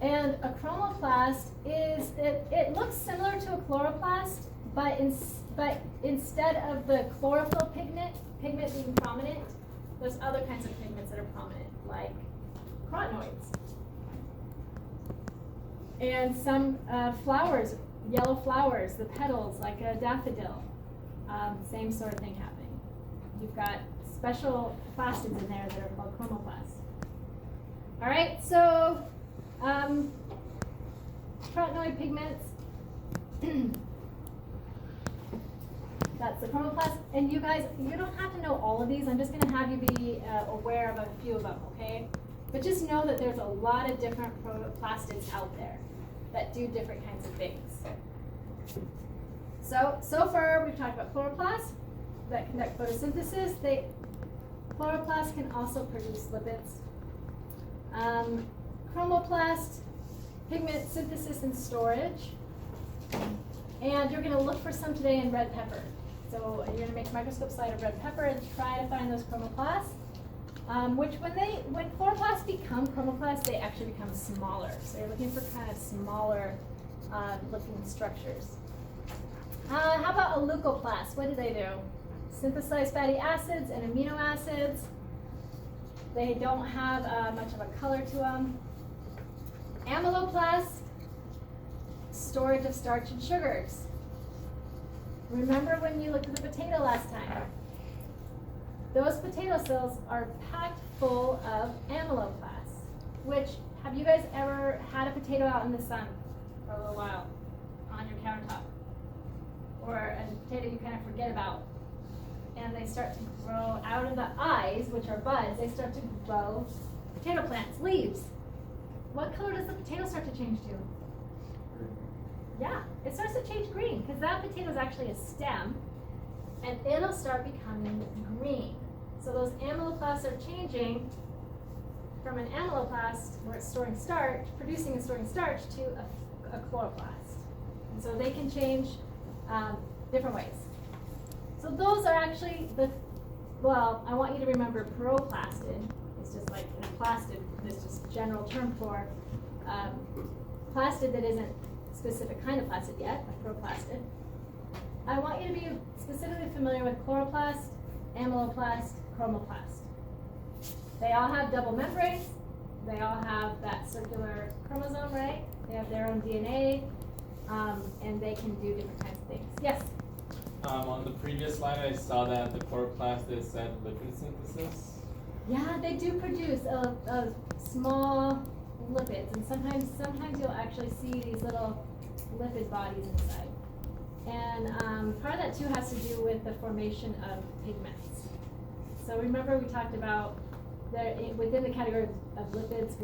And a chromoplast is, it looks similar to a chloroplast, but instead of the chlorophyll pigment being prominent, there's other kinds of pigments that are prominent, like carotenoids. And some flowers, yellow flowers, the petals, like a daffodil, same sort of thing happening. You've got special plastids in there that are called chromoplasts. All right, so carotenoid pigments, that's the chromoplast. And you guys, you don't have to know all of these. I'm just going to have you be aware of a few of them, okay? But just know that there's a lot of different plastids out there that do different kinds of things. So far we've talked about chloroplasts that conduct photosynthesis. Chloroplasts can also produce lipids. Chromoplast, pigment synthesis and storage. And you're going to look for some today in red pepper. So you're going to make a microscope slide of red pepper and try to find those chromoplasts. Which when chloroplasts become chromoplasts, they actually become smaller. So you're looking for kind of smaller looking structures. How about a leucoplast? What do? Synthesize fatty acids and amino acids. They don't have much of a color to them. Amyloplasts, storage of starch and sugars. Remember when you looked at the potato last time? Those potato cells are packed full of amyloplasts, which, have you guys ever had a potato out in the sun for a little while on your countertop? Or a potato you kind of forget about, and they start to grow out of the eyes, which are buds, they start to grow potato plants, leaves. What color does the potato start to change to? Yeah, it starts to change green, because that potato is actually a stem, and it'll start becoming green. So those amyloplasts are changing from an amyloplast, where it's storing starch, producing and storing starch, to a chloroplast. And so they can change different ways. So those are actually well, I want you to remember proplastid. It's just like a plastid, it's just a general term for plastid that isn't specific kind of plastid yet, like proplastid. I want you to be specifically familiar with chloroplast, amyloplast, chromoplast. They all have double membranes. They all have that circular chromosome, right? They have their own DNA, and they can do different kinds of things. Yes? On the previous slide, I saw that the chloroplast said lipid synthesis. Yeah, they do produce a small lipids, and sometimes you'll actually see these little lipid bodies inside. And part of that too has to do with the formation of pigments. So remember we talked about within the category of lipids,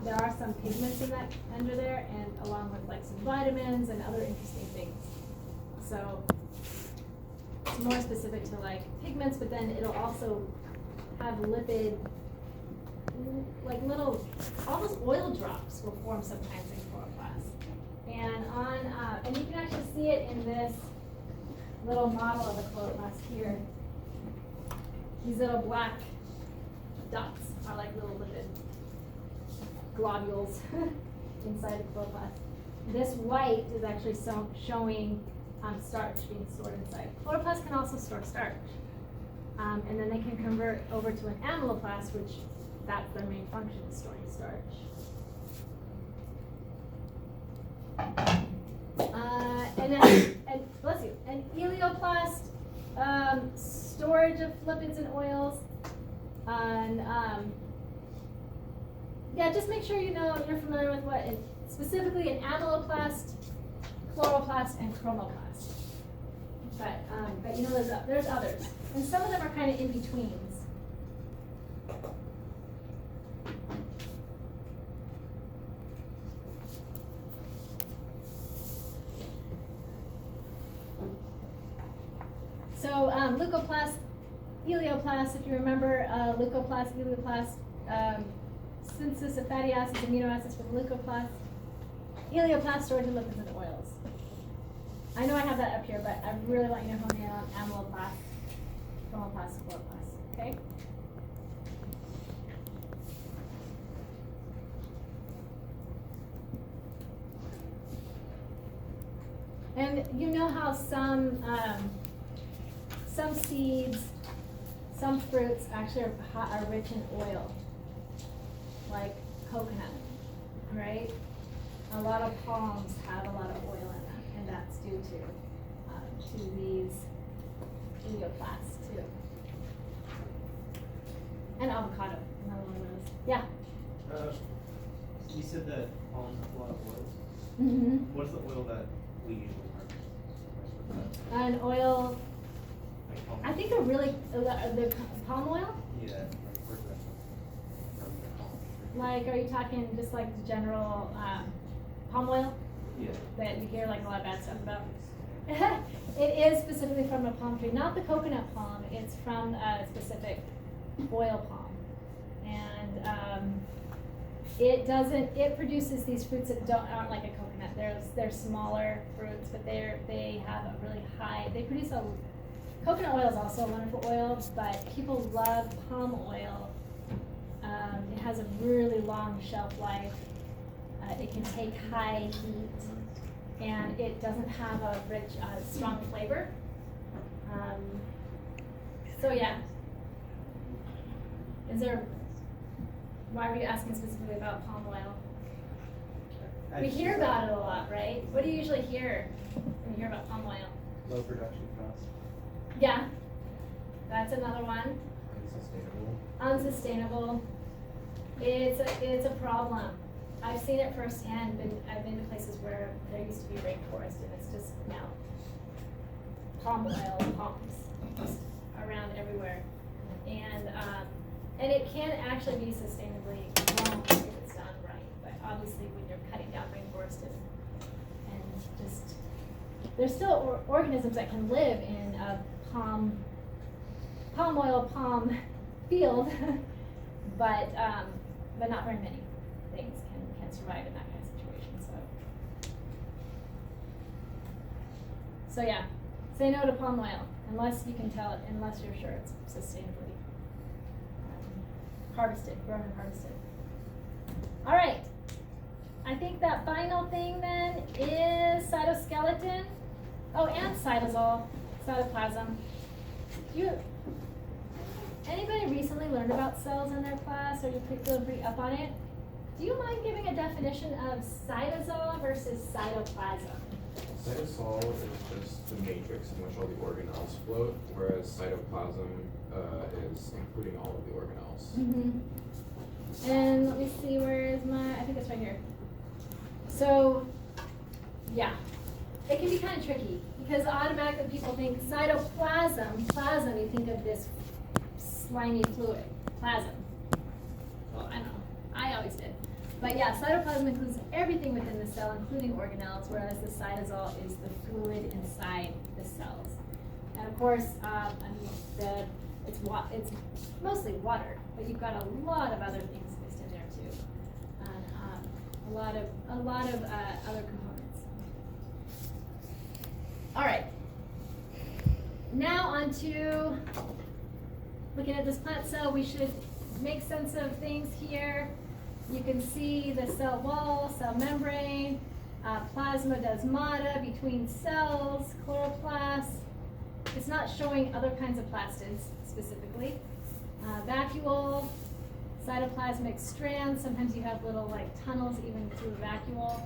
there are some pigments in that under there, and along with like some vitamins and other interesting things. So it's more specific to like pigments, but then it'll also have lipid, like little, almost oil drops will form sometimes in chloroplasts. And and you can actually see it it in this little model of a chloroplast here. These little black dots are like little lipid globules inside the chloroplast. This white is actually showing starch being stored inside. Chloroplasts can also store starch. And then they can convert over to an amyloplast, which that's their main function, is storing starch. And bless you, an elioplast, storage of lipids and oils. And yeah, just make sure you're familiar with what, specifically an amyloplast, chloroplast, and chromoplast. But there's others, and some of them are kind of in betweens. So leucoplast, elioplast, if you remember, leucoplast, elioplast, synthesis of fatty acids, amino acids from leucoplast. Elioplast, storage of lipids and oils. I know I have that up here, but I really want you to hone in on amyloplast, chromoplast, chloroplast, okay? And you know how some seeds, some fruits actually are rich in oil, like coconut, right? A lot of palms have a lot of oil in them, and that's due to these elioplasts too. And avocado, another one of those. Yeah. You said that palms have a lot of oils. Mm-hmm. What's the oil that we usually harvest? An oil. Like palm I think a really the palm oil. Yeah, like where's that from? Like, are you talking just like the general palm oil Yeah. that you hear like a lot of bad stuff about? It is specifically from a palm tree, not the coconut palm. It's from a specific oil palm, and it produces these fruits that aren't like a coconut. They're smaller fruits, but they have a really high. They produce coconut oil is also a wonderful oil, but people love palm oil. It has a really long shelf life. It can take high heat, and it doesn't have a rich, strong flavor. So yeah. Why were you asking specifically about palm oil? We hear about it a lot, right? What do you usually hear when you hear about palm oil? Low production cost. Yeah, that's another one. Unsustainable. It's a problem. I've seen it firsthand. I've been to places where there used to be rainforest, and it's just now palm oil palms just around everywhere, and it can actually be sustainably grown if it's done right. But obviously, when you're cutting down rainforest and just there's still organisms that can live in a palm oil field, but not very many things can survive in that kind of situation. So yeah, say no to palm oil unless you can tell it, unless you're sure it's sustainably grown and harvested. All right, I think that final thing then is cytoskeleton. Oh, and cytosol, cytoplasm. Anybody recently learned about cells in their class, or you feel pretty up on it? Do you mind giving a definition of cytosol versus cytoplasm? Cytosol is just the matrix in which all the organelles float, whereas cytoplasm is including all of the organelles. Mm-hmm. And let me see, where is I think it's right here. So, yeah, it can be kind of tricky because automatically people think cytoplasm, you think of this slimy fluid, plasm. Well, I don't know, I always did. But yeah, cytoplasm includes everything within the cell, including organelles, whereas the cytosol is the fluid inside the cells. And of course, it's mostly water, but you've got a lot of other things mixed in there too, and a lot of other components. All right. Now on to looking at this plant cell, we should make sense of things here. You can see the cell wall, cell membrane, plasmodesmata between cells, chloroplast. It's not showing other kinds of plastids specifically. Vacuole, cytoplasmic strands. Sometimes you have little like tunnels even through a vacuole.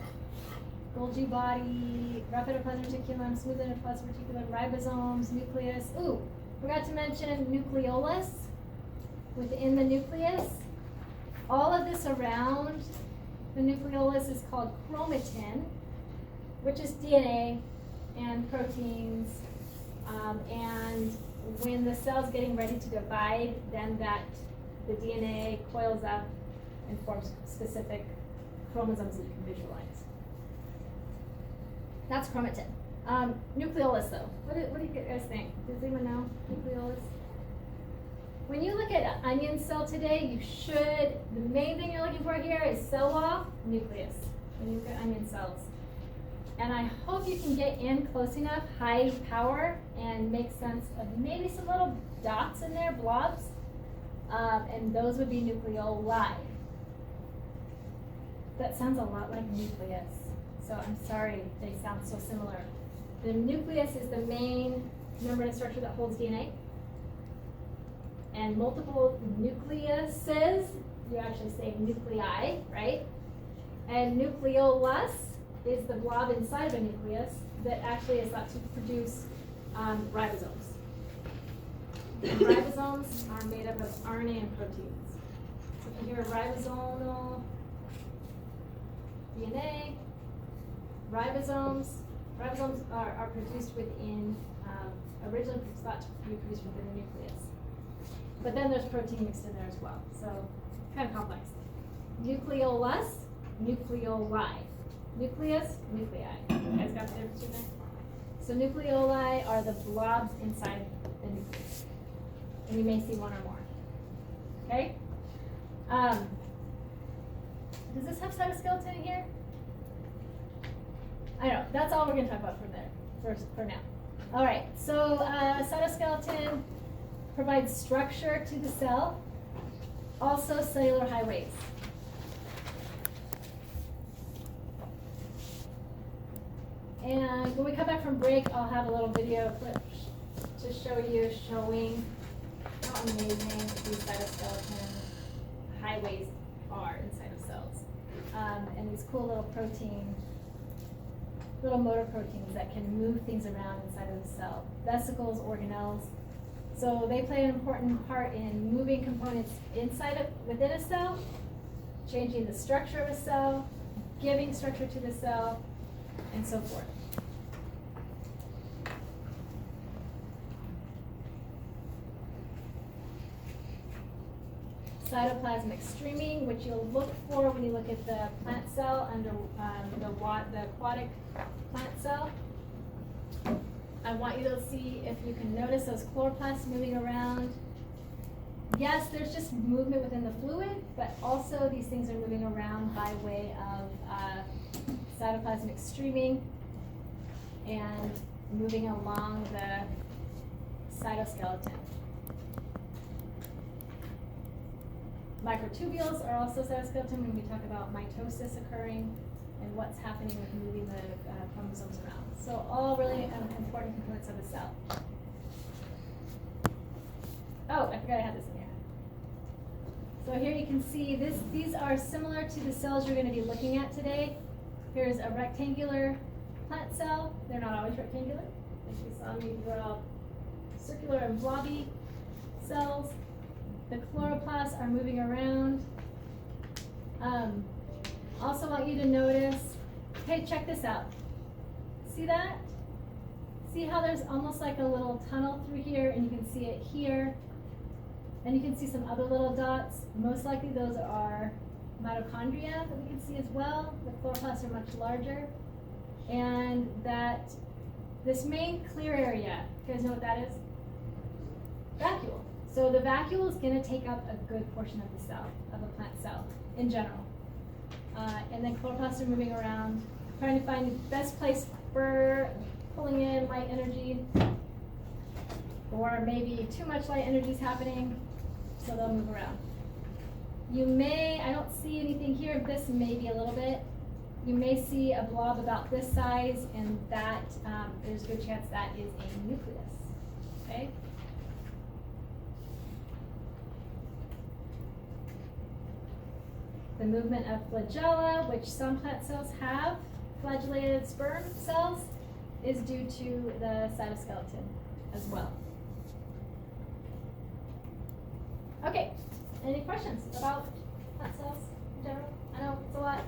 Golgi body, rough endoplasmic reticulum, smooth endoplasmic reticulum, ribosomes, nucleus. Ooh, forgot to mention nucleolus within the nucleus. All of this around the nucleolus is called chromatin, which is DNA and proteins. And when the cell's getting ready to divide, then the DNA coils up and forms specific chromosomes that you can visualize. That's chromatin. Nucleolus though, what do you guys think? Does anyone know nucleolus? When you look at an onion cell today, the main thing you're looking for here is cell wall, nucleus, when you look at onion cells. And I hope you can get in close enough, high power, and make sense of maybe some little dots in there, blobs, and those would be nucleoli. That sounds a lot like nucleus, so I'm sorry they sound so similar. The nucleus is the main membrane structure that holds DNA. And multiple nucleuses, you actually say nuclei, right? And nucleolus is the blob inside of a nucleus that actually is thought to produce ribosomes. And ribosomes are made up of RNA and proteins. So if you hear ribosomal DNA, ribosomes are produced within, originally thought to be produced within the nucleus. But then there's protein mixed in there as well, so kind of complex. Nucleolus, nucleoli. Nucleus, nuclei. You guys got the difference in there? So nucleoli are the blobs inside the nucleus. And you may see one or more. Okay? Does this have cytoskeleton in here? I don't know. That's all we're going to talk about from there for now. All right. So cytoskeleton provides structure to the cell, also cellular highways. And when we come back from break, I'll have a little video clip to show you showing how amazing these cytoskeleton highways are inside of cells. And these cool little motor proteins that can move things around inside of the cell. Vesicles, organelles. So they play an important part in moving components within a cell, changing the structure of a cell, giving structure to the cell, and so forth. Cytoplasmic streaming, which you'll look for when you look at the plant cell under the aquatic plant cell. I want you to see if you can notice those chloroplasts moving around. Yes, there's just movement within the fluid, but also these things are moving around by way of cytoplasmic streaming and moving along the cytoskeleton. Microtubules are also cytoskeleton when we talk about mitosis occurring and what's happening with moving the chromosomes around. So all really important components of a cell. Oh, I forgot I had this in here. So here you can see these are similar to the cells you're going to be looking at today. Here's a rectangular plant cell. They're not always rectangular. As you saw me draw circular and blobby cells. The chloroplasts are moving around. Also want you to notice, hey, check this out. See that? See how there's almost like a little tunnel through here, and you can see it here. And you can see some other little dots. Most likely those are mitochondria that we can see as well. The chloroplasts are much larger. And that this main clear area, you guys know what that is? Vacuole. So the vacuole is going to take up a good portion of the cell, of a plant cell, in general. And then chloroplasts are moving around, trying to find the best place for pulling in light energy, or maybe too much light energy is happening, so they'll move around. You may, I don't see anything here, this may be a little bit. You may see a blob about this size, and that, there's a good chance that is a nucleus, okay? The movement of flagella, which some plant cells have, flagellated sperm cells, is due to the cytoskeleton as well. Okay, any questions about plant cells in general? I know it's a lot.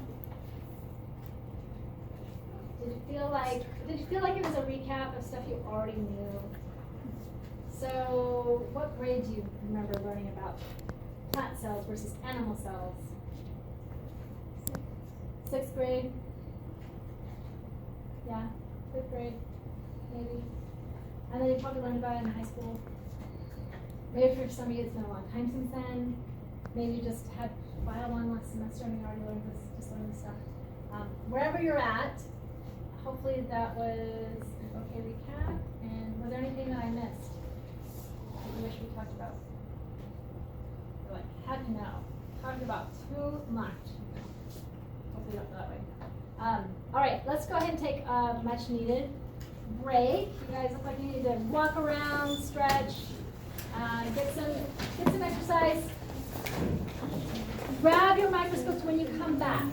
Did you feel like it was a recap of stuff you already knew? So what grade do you remember learning about plant cells versus animal cells? Sixth grade? Yeah, fifth grade, maybe. And then you probably learned about it in high school. Maybe for some of you it's been a long time since then. Maybe you just had file one last semester and you already learned this stuff. Wherever you're at, hopefully that was an okay recap. And was there anything that I missed that you wish we talked about? You're like, had to know. Talked about too much. Hopefully don't feel that way. All right, let's go ahead and take a much needed break. You guys look like you need to walk around, stretch, get some exercise. Grab your microscopes when you come back.